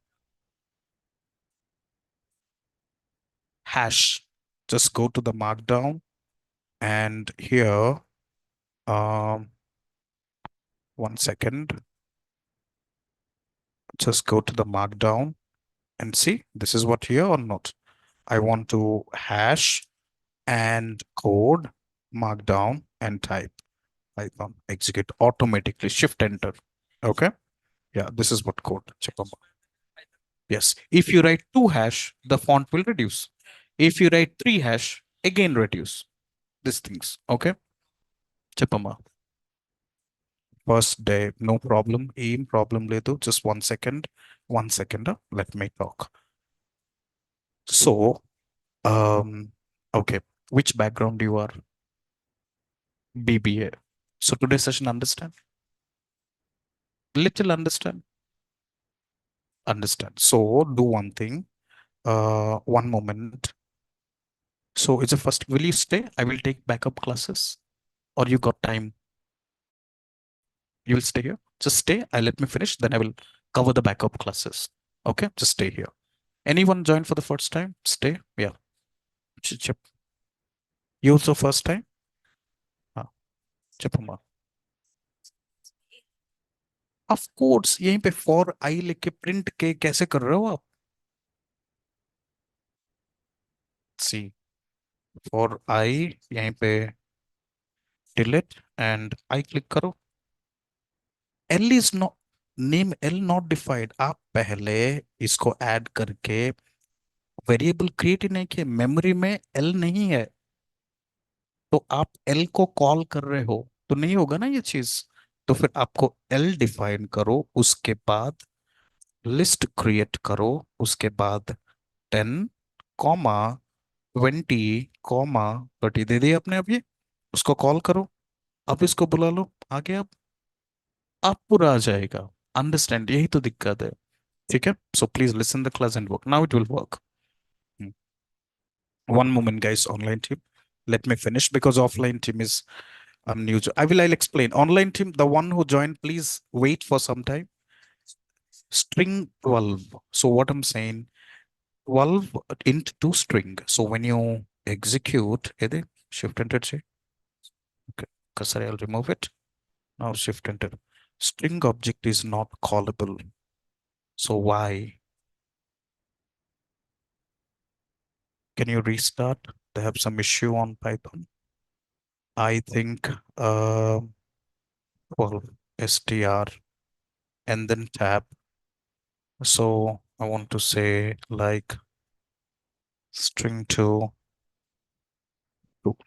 Hash. Just go to the markdown and here, um, 1 second. Just go to the markdown and see this is what here or not. I want to hash and code markdown and type Python execute automatically shift enter. Okay. Yeah, this is what code. Yes. If you write 2 hash, the font will reduce. If you write 3 hash, again reduce. These things. Okay. Chapama. First day, no problem. Aim problem ledu. Just 1 second. 1 second. Let me talk. So, okay. Which background you are? BBA. So today's session understand? Little understand? Understand. So do one thing. One moment. So it's a first, will you stay? I will take backup classes or you got time? You will stay here. Just stay. I let me finish. Then I will cover the backup classes. Okay. Just stay here. Anyone join for the first time? Stay. Yeah. Chip. You also first time? हाँ, चपमा. Of course. यहीं पे for I लिख के print के कैसे कर रहे हो आप? See. For I यहीं पे delete and I click करो. L is not name L not defined. आप पहले इसको ऐड करके वेरिएबल क्रिएट नहीं किए मेमोरी में L नहीं है तो आप L को कॉल कर रहे हो तो नहीं होगा ना ये चीज तो फिर आपको L डिफाइन करो उसके बाद लिस्ट क्रिएट करो उसके बाद 10 20 30 दे दिए आपने अभी उसको कॉल करो अब इसको बुला लो आगे आप पूरा आ जाएगा अंडरस्टैंड यही तो दिक्कत है ठीक है so please listen the class and work now it will work one moment guys online team let me finish because offline team is I'm new I'll explain online team the one who joined please wait for some time string 12 so what I'm saying 12 int to string so when you execute shift enter say okay sorry I'll remove it now shift enter string object is not callable so why can you restart they have some issue on Python I think uh, well str and then tab so I want to say like string to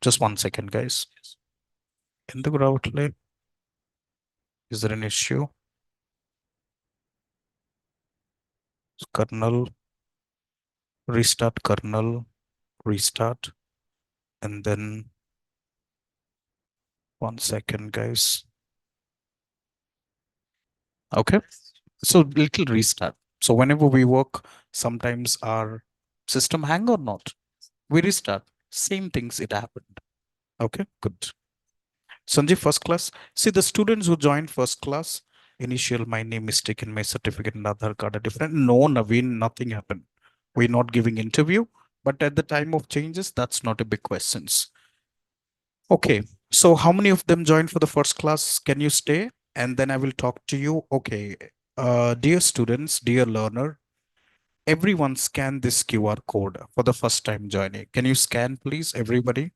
just 1 second guys in the outlet is there an issue kernel restart kernel restart and then 1 second guys okay so little restart so whenever we work sometimes our system hang or not we restart same things it happened okay good Sanjay first class see the students who joined first class initial my name mistaken my certificate and Aadhaar card are different no Naveen nothing happened we're not giving interview but at the time of changes that's not a big questions okay so how many of them joined for the first class can you stay and then I will talk to you okay dear students dear learner everyone scan this QR code for the first time joining can you scan please everybody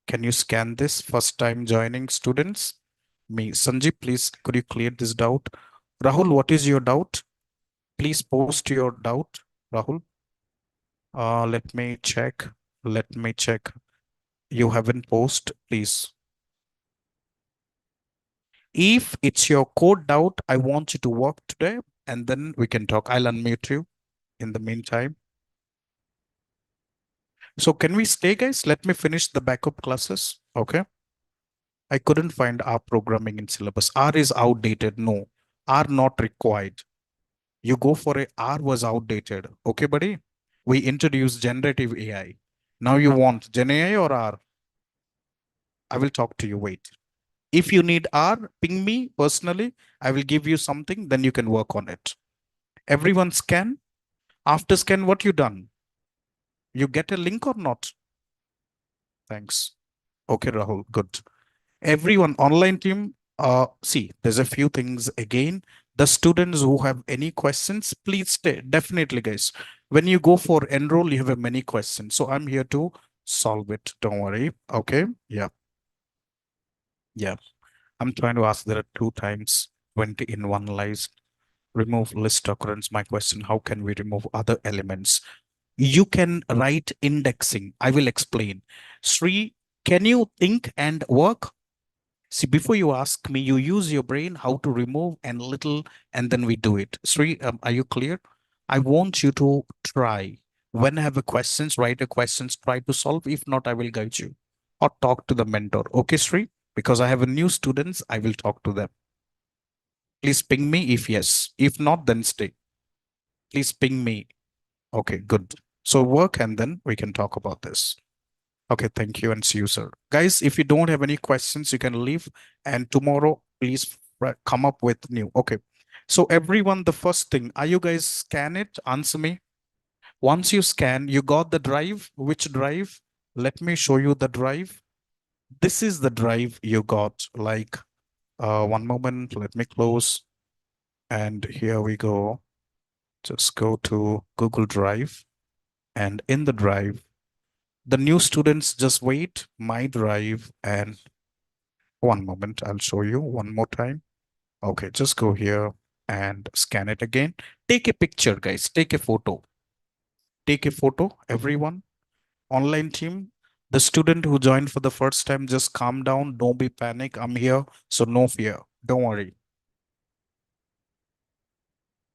can you scan this first time joining students me Sanjeev please could you clear this doubt Rahul what is your doubt please post your doubt Rahul let me check you haven't post please if it's your code doubt I want you to work today and then we can talk I'll unmute you in the meantime so can we stay guys let me finish the backup classes okay I couldn't find R programming in syllabus R is outdated no R not required you go for a R was outdated okay buddy we introduced generative AI now you want Gen AI or R I will talk to you wait If you need R, ping me personally. I will give you something, then you can work on it. Everyone scan. After scan, what you done? You get a link or not? Thanks. Okay, Rahul, good. Everyone, online team, see, there's a few things again. The students who have any questions, please stay. Definitely, guys. When you go for enroll, you have many questions. So I'm here to solve it. Don't worry. Okay. Yeah. Yeah. I'm trying to ask there are 2 times 20 in one list. Remove list occurrence. My question, how can we remove other elements? You can write indexing. I will explain. Sri, can you think and work? See, before you ask me, you use your brain how to remove and little, and then we do it. Sri, are you clear? I want you to try. When I have a questions, write a questions, try to solve. If not, I will guide you or talk to the mentor. Okay, Sri? Because I have a new students, I will talk to them. Please ping me if yes. If not, then stay. Please ping me. Okay, good. So work and then we can talk about this. Okay, thank you and see you, sir. Guys, if you don't have any questions, you can leave. And tomorrow, please come up with new. Okay. So everyone, the first thing, are you guys scan it? Answer me. Once you scan, you got the drive. Which drive? Let me show you the drive. This is the drive you got. Like, one moment, let me close. And here we go. Just go to Google Drive. And in the drive, the new students just wait, my drive, and one moment, I'll show you one more time. Okay, just go here and scan it again. Take a picture, guys. Take a photo. Take a photo, everyone. Online team, the student who joined for the first time, just calm down. Don't be panic. I'm here, so no fear. Don't worry.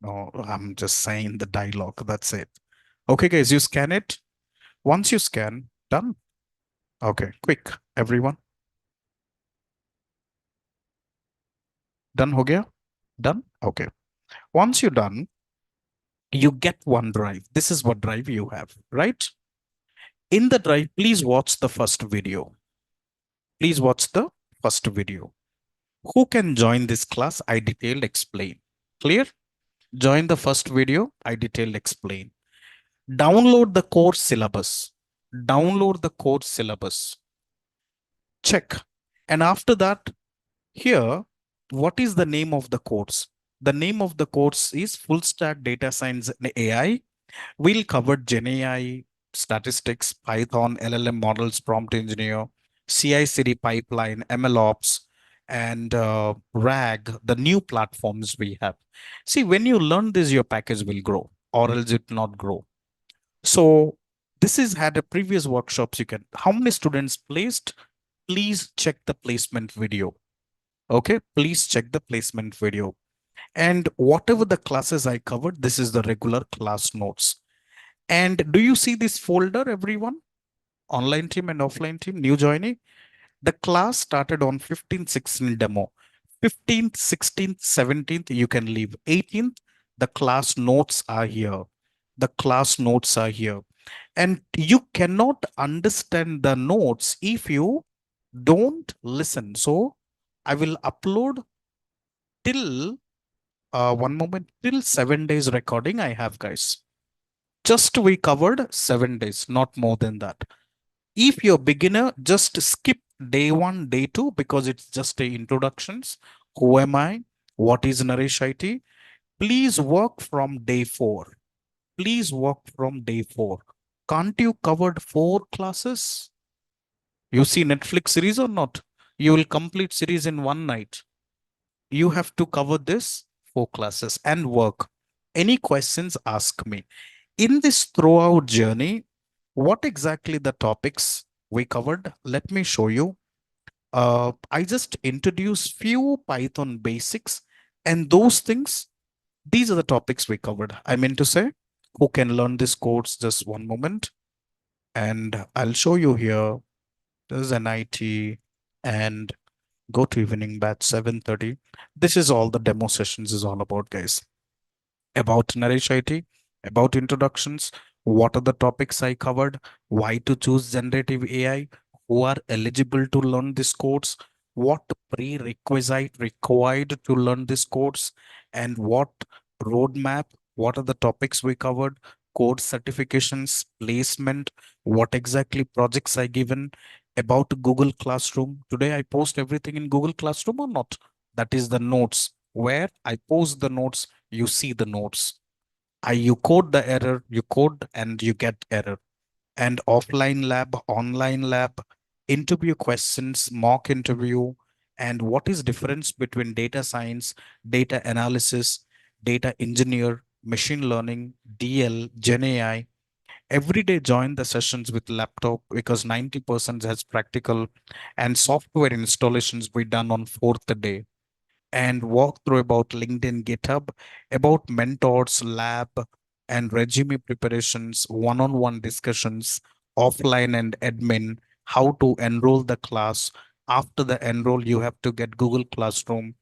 No, I'm just saying the dialogue. That's it. Okay, guys, you scan it. Once you scan, done. Okay, quick, everyone. Done ho gaya? Done? Okay. Once you're done, you get one drive. This is what drive you have, right? In the drive, please watch the first video. Please watch the first video. Who can join this class? I detailed explain. Clear? Join the first video. I detailed explain. Download the course syllabus. Download the course syllabus. Check. And after that, here, what is the name of the course? The name of the course is Full Stack Data Science and AI. We'll cover GenAI, statistics, Python, LLM models, prompt engineer, CI/CD pipeline, MLOps, and RAG, the new platforms we have. See, when you learn this, your package will grow, or else it not grow. So this is had a previous workshops. You can, how many students placed? Please check the placement video. Okay, please check the placement video. And whatever the classes I covered, this is the regular class notes. And do you see this folder, everyone? Online team and offline team, new joining. The class started on 15th, 16th demo. 15th, 16th, 17th, you can leave. 18th, the class notes are here. The class notes are here. And you cannot understand the notes if you don't listen. So I will upload till, one moment, till 7 days recording I have, guys. Just we covered 7 days, not more than that. If you're beginner, just skip day 1, day 2, because it's just a introductions. Who am I? What is Naresh IT? Please work from day 4. Please work from day 4. Can't you covered 4 classes? You see Netflix series or not? You will complete series in one night. You have to cover this 4 classes and work. Any questions, ask me. In this throughout journey, what exactly the topics we covered? Let me show you. I just introduced few Python basics, and those things, these are the topics we covered. I meant to say, who can learn this course? Just one moment. And I'll show you here. This is an IT, and go to evening batch 7:30. This is all the demo sessions is all about, guys. About Naresh IT, about introductions, what are the topics I covered, why to choose generative AI, who are eligible to learn this course, what prerequisite required to learn this course, and what roadmap, what are the topics we covered, code certifications, placement, what exactly projects I given, about Google Classroom. Today I post everything in Google Classroom or not? That is the notes. Where I post the notes, you see the notes. You code the error, you code and you get error. And offline lab, online lab, interview questions, mock interview, and what is difference between data science, data analysis, data engineer, machine learning, DL, Gen AI. Every day join the sessions with laptop because 90% has practical and software installations we done on fourth day, and walk through about LinkedIn, GitHub, about mentors, lab, and resume preparations, one-on-one discussions, offline and admin, how to enroll the class. After the enroll, you have to get Google Classroom,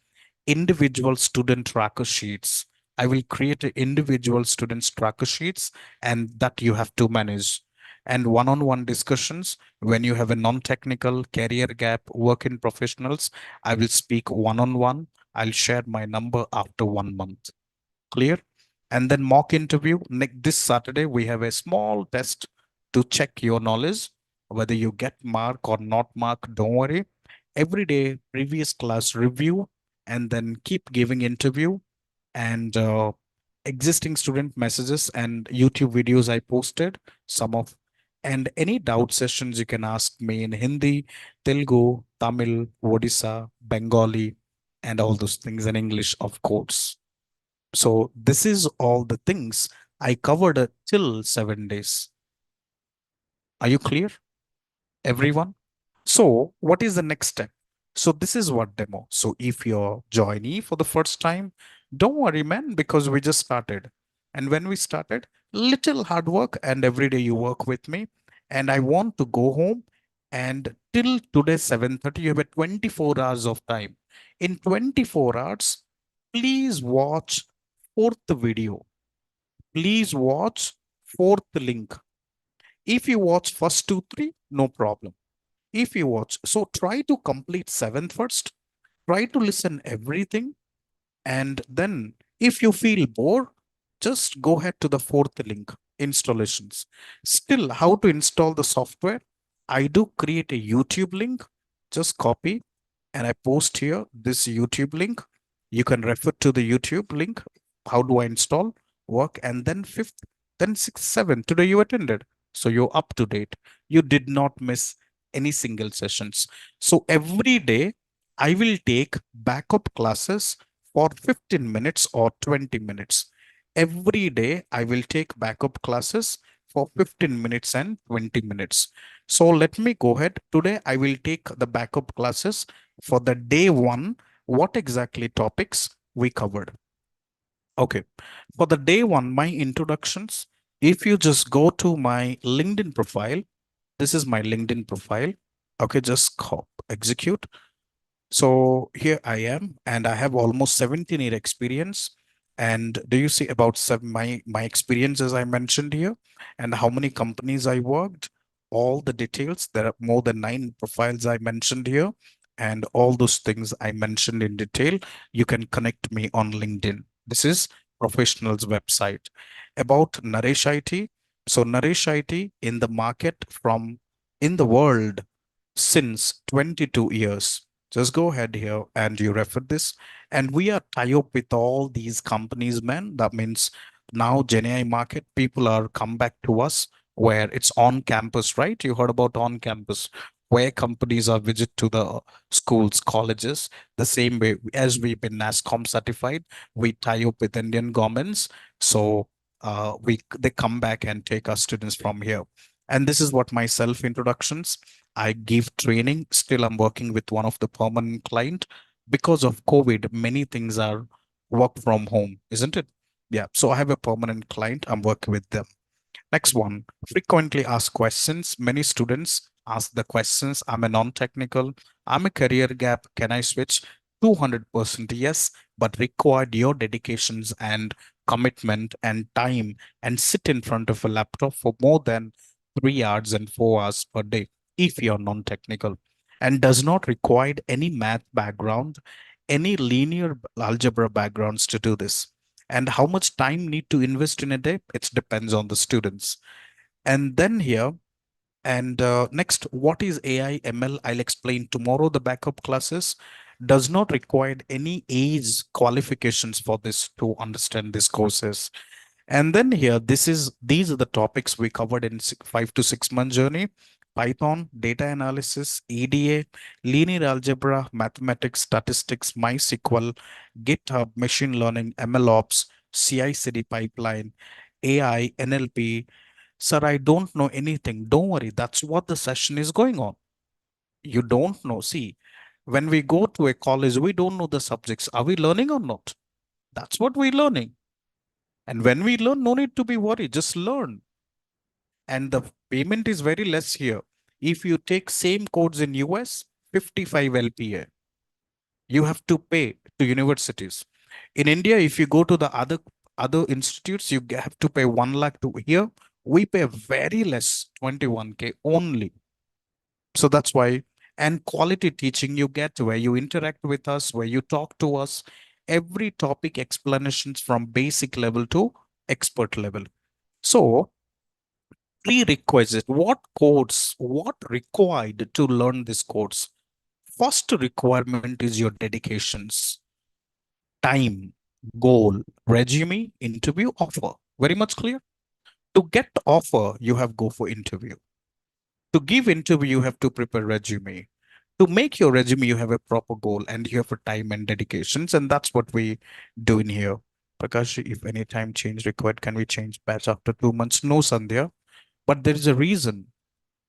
individual student tracker sheets. I will create a individual students tracker sheets and that you have to manage. And one-on-one discussions when you have a non-technical career gap work in professionals, I will speak one-on-one. I'll share my number after 1 month. Clear? And then mock interview. This Saturday, we have a small test to check your knowledge, whether you get mark or not mark. Don't worry. Every day, previous class review, and then keep giving interview and existing student messages and YouTube videos I posted, some of, and any doubt sessions you can ask me in Hindi, Telugu, Tamil, Odisha, Bengali, and all those things in English, of course. So this is all the things I covered till 7 days. Are you clear, everyone? So what is the next step? So this is what demo. So if you're joining for the first time, don't worry, man, because we just started. And when we started, little hard work and every day you work with me. And I want to go home and till today, 7:30, you have a 24 hours of time. In 24 hours, please watch fourth video. Please watch fourth link. If you watch first two, three, no problem. If you watch, so try to complete seventh first, try to listen everything, and then if you feel bored, just go ahead to the fourth link, installations. Still, how to install the software? I do create a YouTube link, just copy and I post here this YouTube link. You can refer to the YouTube link. How do I install, work, and then fifth, then sixth, seventh. Today you attended, so you're up to date. You did not miss any single sessions. So every day I will take backup classes for 15 minutes or 20 minutes. Every day I will take backup classes for 15 minutes and 20 minutes. So let me go ahead. Today I will take the backup classes for the day one. What exactly topics we covered? Okay. For the day one, my introductions, if you just go to my LinkedIn profile, this is my LinkedIn profile. Okay, just execute. So here I am, and I have almost 17 year experience. And do you see about my experience as I mentioned here, and how many companies I worked? All the details. There are more than 9 profiles I mentioned here, and all those things I mentioned in detail. You can connect me on LinkedIn. This is professionals website about Naresh IT. So Naresh IT in the market from in the world since 22 years. Just go ahead here and you refer this. And we are tie up with all these companies, man. That means now Gen AI market, people are come back to us where it's on campus, right? You heard about on campus, where companies are visit to the schools, colleges, the same way as we've been NASCOM certified, we tie up with Indian governments. So they come back and take our students from here. And this is what my self introductions. I give training. Still, I'm working with one of the permanent client. Because of COVID, many things are work from home, isn't it? Yeah. So I have a permanent client. I'm working with them. Next one, frequently asked questions. Many students ask the questions. I'm a non-technical. I'm a career gap. Can I switch? 200% yes, but required your dedications and commitment and time and sit in front of a laptop for more than 3 hours and 4 hours per day if you're non-technical. and does not require any math background, any linear algebra backgrounds to do this. And how much time need to invest in a day? It depends on the students. And then here, and next, what is AI ML? I'll explain tomorrow. The backup classes does not require any age qualifications for this to understand these courses. And then here, these are the topics we covered in 5 to 6 month journey. Python, data analysis, EDA, linear algebra, mathematics, statistics, MySQL, GitHub, machine learning, MLOps, CI/CD pipeline, AI, NLP. Sir, I don't know anything. Don't worry. That's what the session is going on. You don't know. See, when we go to a college, we don't know the subjects. Are we learning or not? That's what we're learning. And when we learn, no need to be worried. Just learn. And the payment is very less here. If you take same codes in US, 55 LPA, you have to pay to universities. In India, if you go to the other institutes, you have to pay 1 lakh to here. We pay very less, 21K only. So that's why, and quality teaching you get where you interact with us, where you talk to us, every topic explanations from basic level to expert level. So prerequisite, what codes, what required to learn this course? First requirement is your dedications, time, goal, resume, interview, offer. Very much clear? To get offer, you have go for interview. To give interview, you have to prepare resume. To make your resume, you have a proper goal and you have a time and dedications. And that's what we do in here. Prakash, if any time change required, can we change batch after 2 months? No, Sandhya. But there is a reason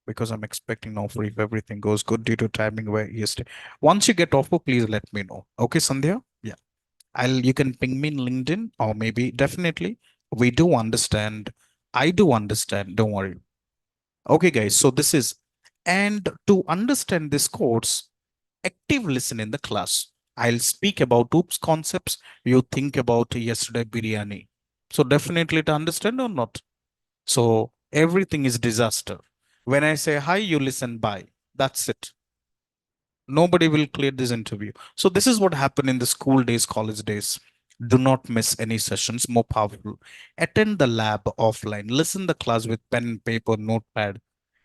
because I'm expecting an offer if everything goes good due to timing where yesterday. Once you get offer, please let me know. Okay, Sandhya? Yeah. You can ping me in LinkedIn or maybe definitely. We do understand. I do understand. Don't worry. Okay, guys. So this is, and to understand this course, active listen in the class. I'll speak about oops concepts. You think about yesterday biryani. So definitely to understand or not. So everything is disaster. When I say hi, you listen bye. That's it. Nobody will clear this interview. So this is what happened in the school days, college days. Do not miss any sessions. More powerful. Attend the lab offline. Listen the class with pen, paper, notepad,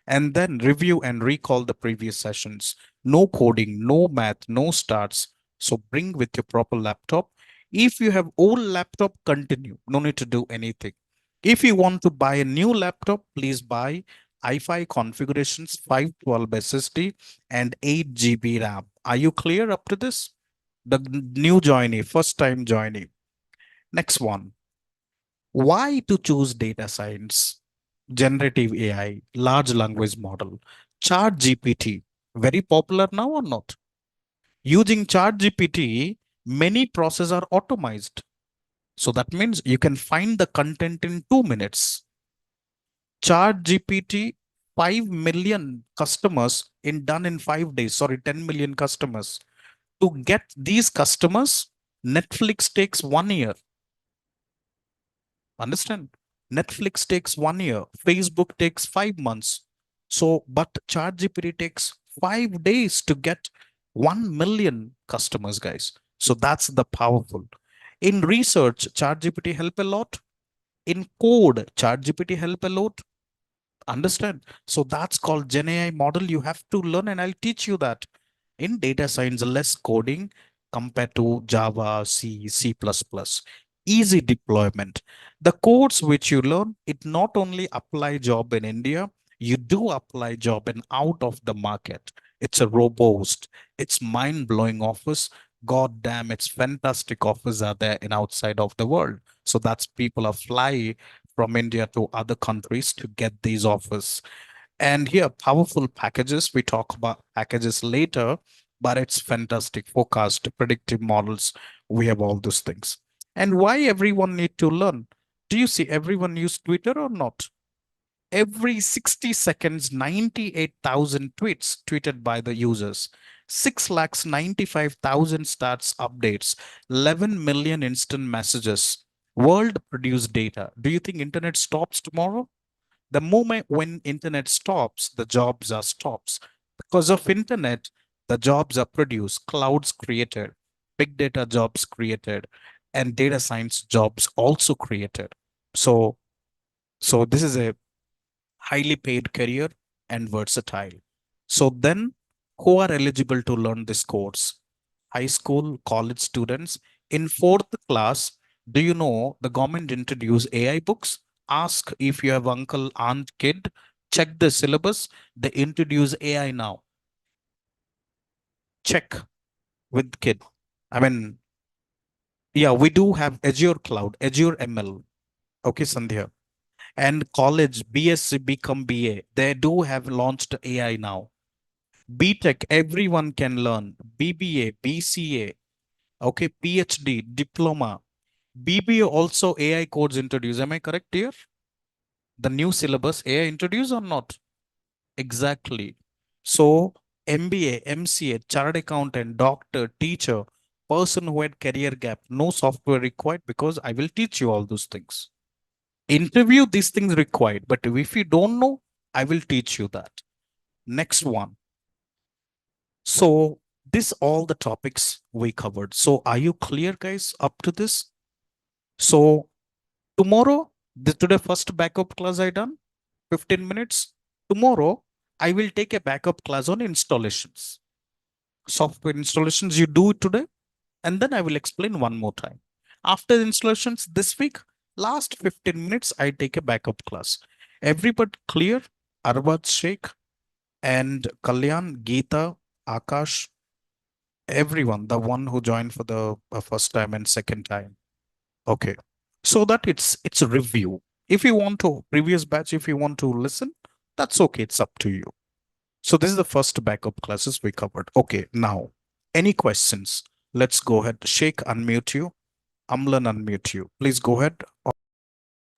and then review and recall the previous sessions. No coding, no math, no starts. So bring with your proper laptop. If you have old laptop, continue. No need to do anything. If you want to buy a new laptop, please buy i5 configurations, 512 SSD, and 8 GB RAM. Are you clear up to this? The new joinee, first time joinee. Next one. Why to choose data science? Generative AI, large language model, Chat GPT, very popular now or not? Using Chat GPT, many processes are automated. So that means you can find the content in 2 minutes. Chat GPT, 5 million customers in done in 5 days. Sorry, 10 million customers. To get these customers, Netflix takes 1 year. Understand? Netflix takes 1 year. Facebook takes 5 months. So, but ChatGPT takes 5 days to get 1 million customers, guys. So that's the powerful. In research, ChatGPT help a lot. In code, ChatGPT help a lot. Understand? So that's called Gen AI model. You have to learn, and I'll teach you that. In data science, less coding compared to Java, C, C++. Easy deployment. The codes which you learn, it not only apply job in India, you do apply job in out of the market. It's a robust, it's mind-blowing office. God damn, it's fantastic offers are there in outside of the world. So that's people are fly from India to other countries to get these offers. And here, powerful packages. We talk about packages later, but it's fantastic. Forecast, predictive models. We have all those things. And why everyone need to learn? Do you see everyone use Twitter or not? Every 60 seconds, 98,000 tweets tweeted by the users. 6,95,000 stats updates, 11 million instant messages, world produced data. Do you think internet stops tomorrow? The moment when internet stops, the jobs are stops. Because of internet, the jobs are produced, clouds created, big data jobs created, and data science jobs also created. So, so this is a highly paid career and versatile. So then who are eligible to learn this course? High school, college students. In fourth class, do you know the government introduced AI books? Ask if you have uncle, aunt, kid. Check the syllabus. They introduce AI now. Check with kid. I mean, yeah, we do have Azure Cloud, Azure ML. Okay, Sandhya. And college, BSc become BA. They do have launched AI now. BTech, everyone can learn. BBA, BCA, okay, PhD, diploma. BBA also AI codes introduced. Am I correct here? The new syllabus AI introduced or not? Exactly. So MBA, MCA, chartered accountant, doctor, teacher, person who had career gap, no software required because I will teach you all those things. Interview, these things required, but if you don't know, I will teach you that. Next one. So this all the topics we covered. So are you clear, guys, up to this? So tomorrow, today first backup class I done, 15 minutes. Tomorrow, I will take a backup class on installations. Software installations, you do it today, and then I will explain one more time. After the installations this week, last 15 minutes, I take a backup class. Everybody clear? Arvad Sheikh and Kalyan, Geeta, Akash, everyone, the one who joined for the first time and second time. Okay. So that it's a review. If you want to previous batch, if you want to listen, that's okay. It's up to you. So this is the first backup classes we covered. Okay. Now, any questions? Let's go ahead. Sheikh, unmute you. Amlan, unmute you. Please go ahead.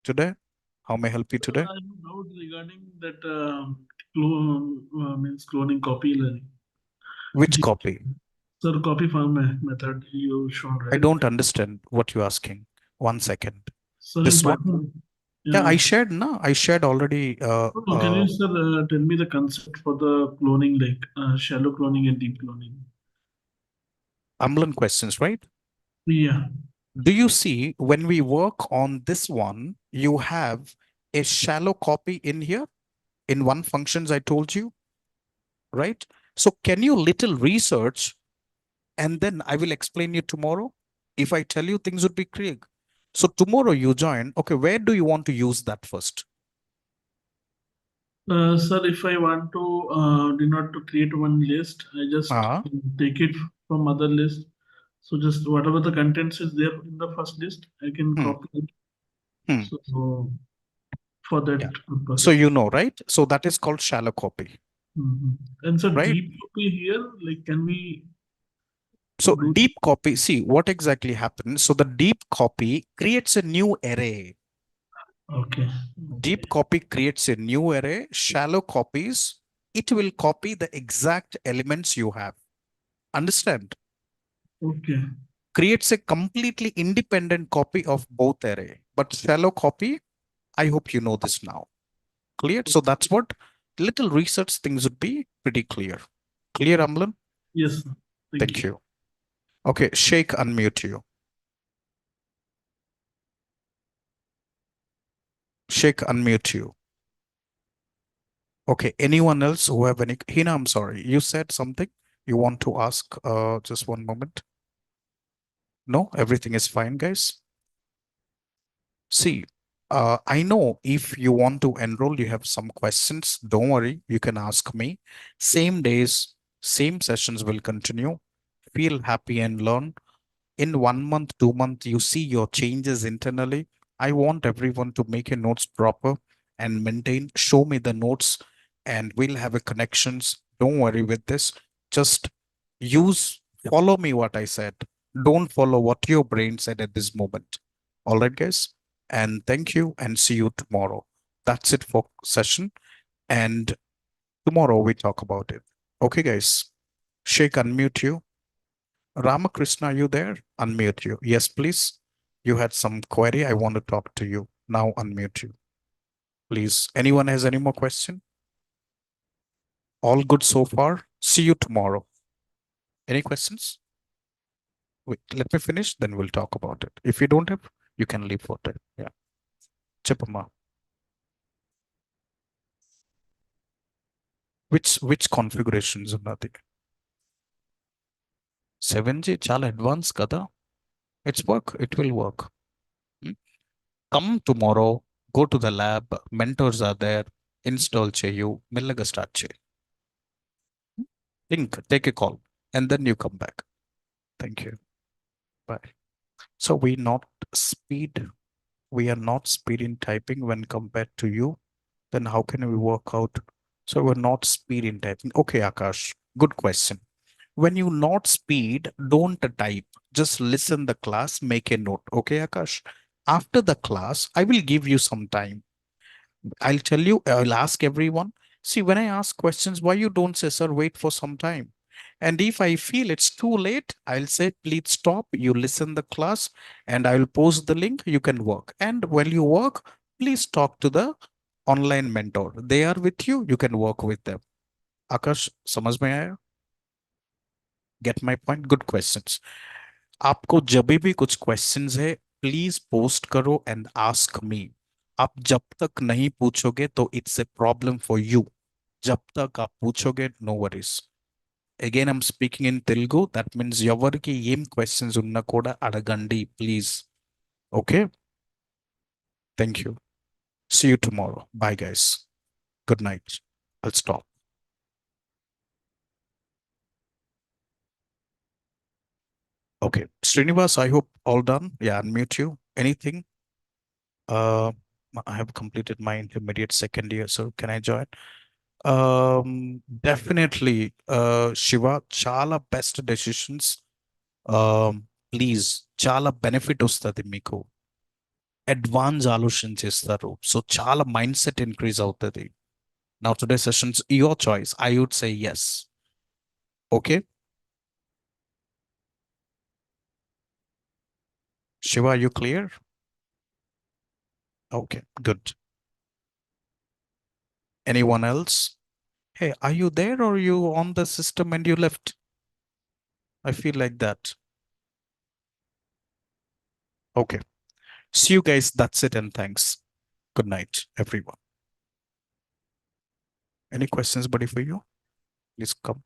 Today, how may I help you Sir, today? I have a doubt regarding that means cloning copy learning. Which The, copy? sir, copy farm method you shown, I right? don't understand what you're asking. One second. Sir, in This one? Python, Yeah, I uh, shared, no? I shared already. can you, sir, tell me the concept for the cloning, like shallow cloning and deep cloning? Amlan questions, right? Yeah. Do you see when we work on this one, you have a shallow copy in here in one functions I told you, right? So can you little research and then I will explain you tomorrow? If I tell you things would be clear. So tomorrow you join. Okay, where do you want to use that first? Sir, if I want to do not to create one list, I just Uh, take it from other list. So just whatever the contents is there in the first list, I can hmm, copy it. hmm, So for that yeah. So purpose. you know, right? So that is called shallow copy, Mhm. And so right? deep copy here, like can we So do? deep copy, see what exactly happens. So the deep copy creates a new array. Okay, okay, Deep copy creates a new array. Shallow copies, it will copy the exact elements you have. Understand? okay, Creates a completely independent copy of both array. But shallow copy, I hope you know this now. Clear? So that's what little research things would be pretty clear. Clear, Amlan? yes, sir. Thank Thank you. you. Okay, Sheikh, unmute you. Sheikh, unmute you. Okay, anyone else who have any? Hina, I'm sorry. You said something you want to ask. Just one moment. No, everything is fine, guys. See, I know if you want to enroll, you have some questions. Don't worry, you can ask me. Same days, same sessions will continue. Feel happy and learn. In 1 month, 2 month, you see your changes internally. I want everyone to make your notes proper and maintain. Show me the notes, and we'll have a connections. Don't worry with this. Just use, follow me what I said. Don't follow what your brain said at this moment. All right, guys. And thank you, and see you tomorrow. That's it for session. And tomorrow we talk about it. Okay, guys. Shake, unmute you. Ramakrishna, are you there? Unmute you. Yes, please. You had some query. I want to talk to you. Now unmute you. Please. Anyone has any more question? All good so far. See you tomorrow. Any questions? Wait, let me finish, then we'll talk about it. If you don't have, you can leave for time. Yeah. Chipama. Which configurations ఉన్నది? 7G చాలా advance కదా. It's work. It will work. Hmm? Come tomorrow. Go to the lab. Mentors are there. Install cheyu. మెల్లగా start చేయి. Think. Take a call. And then you come back. Thank you. Bye. So we are not speed in typing when compared to you. Then how can we work out? So we're not speed in typing. Okay, Akash, good question. When you not speed, don't type. Just listen the class, make a note. Okay, Akash. After the class, I will give you some time. I'll tell you, I'll ask everyone. See, when I ask questions, why you don't say, sir, wait for some time? And if I feel it's too late, I'll say, please stop. You listen the class and I will post the link. You can work. And while you work, please talk to the online mentor. They are with you. You can work with them. Akash, समझ में आया? Get my point? Good questions. आपको जब भी कुछ questions है please post करो and ask me. आप जब तक नहीं पूछोगे तो it's a problem for you. जब तक आप पूछोगे no worries. Again I'm speaking in Telugu. That means ఎవరికి ఏం క్వశ్చన్స్ ఉన్నా కూడా అడగండి please. Okay. Thank you. See you tomorrow. Bye guys. Good night. I'll stop. Okay. Srinivas, I hope all done. Yeah, unmute you. Anything? Uh, I have completed my intermediate second year, so can I join? Definitely, Shiva, chala best decisions. Please, chala benefit వస్తుంది మీకు. Advance ఆలోచన చేస్తారు. So చాలా mind set increase అవుతుంది. Now today's sessions, your choice. I would say yes. Okay. Shiva, are you clear? Okay, good. Anyone else? Hey, are you there or you on the system and you left? I feel like that. Okay. See you guys. That's it and thanks. Good night, everyone. Any questions, buddy, for you? Please come.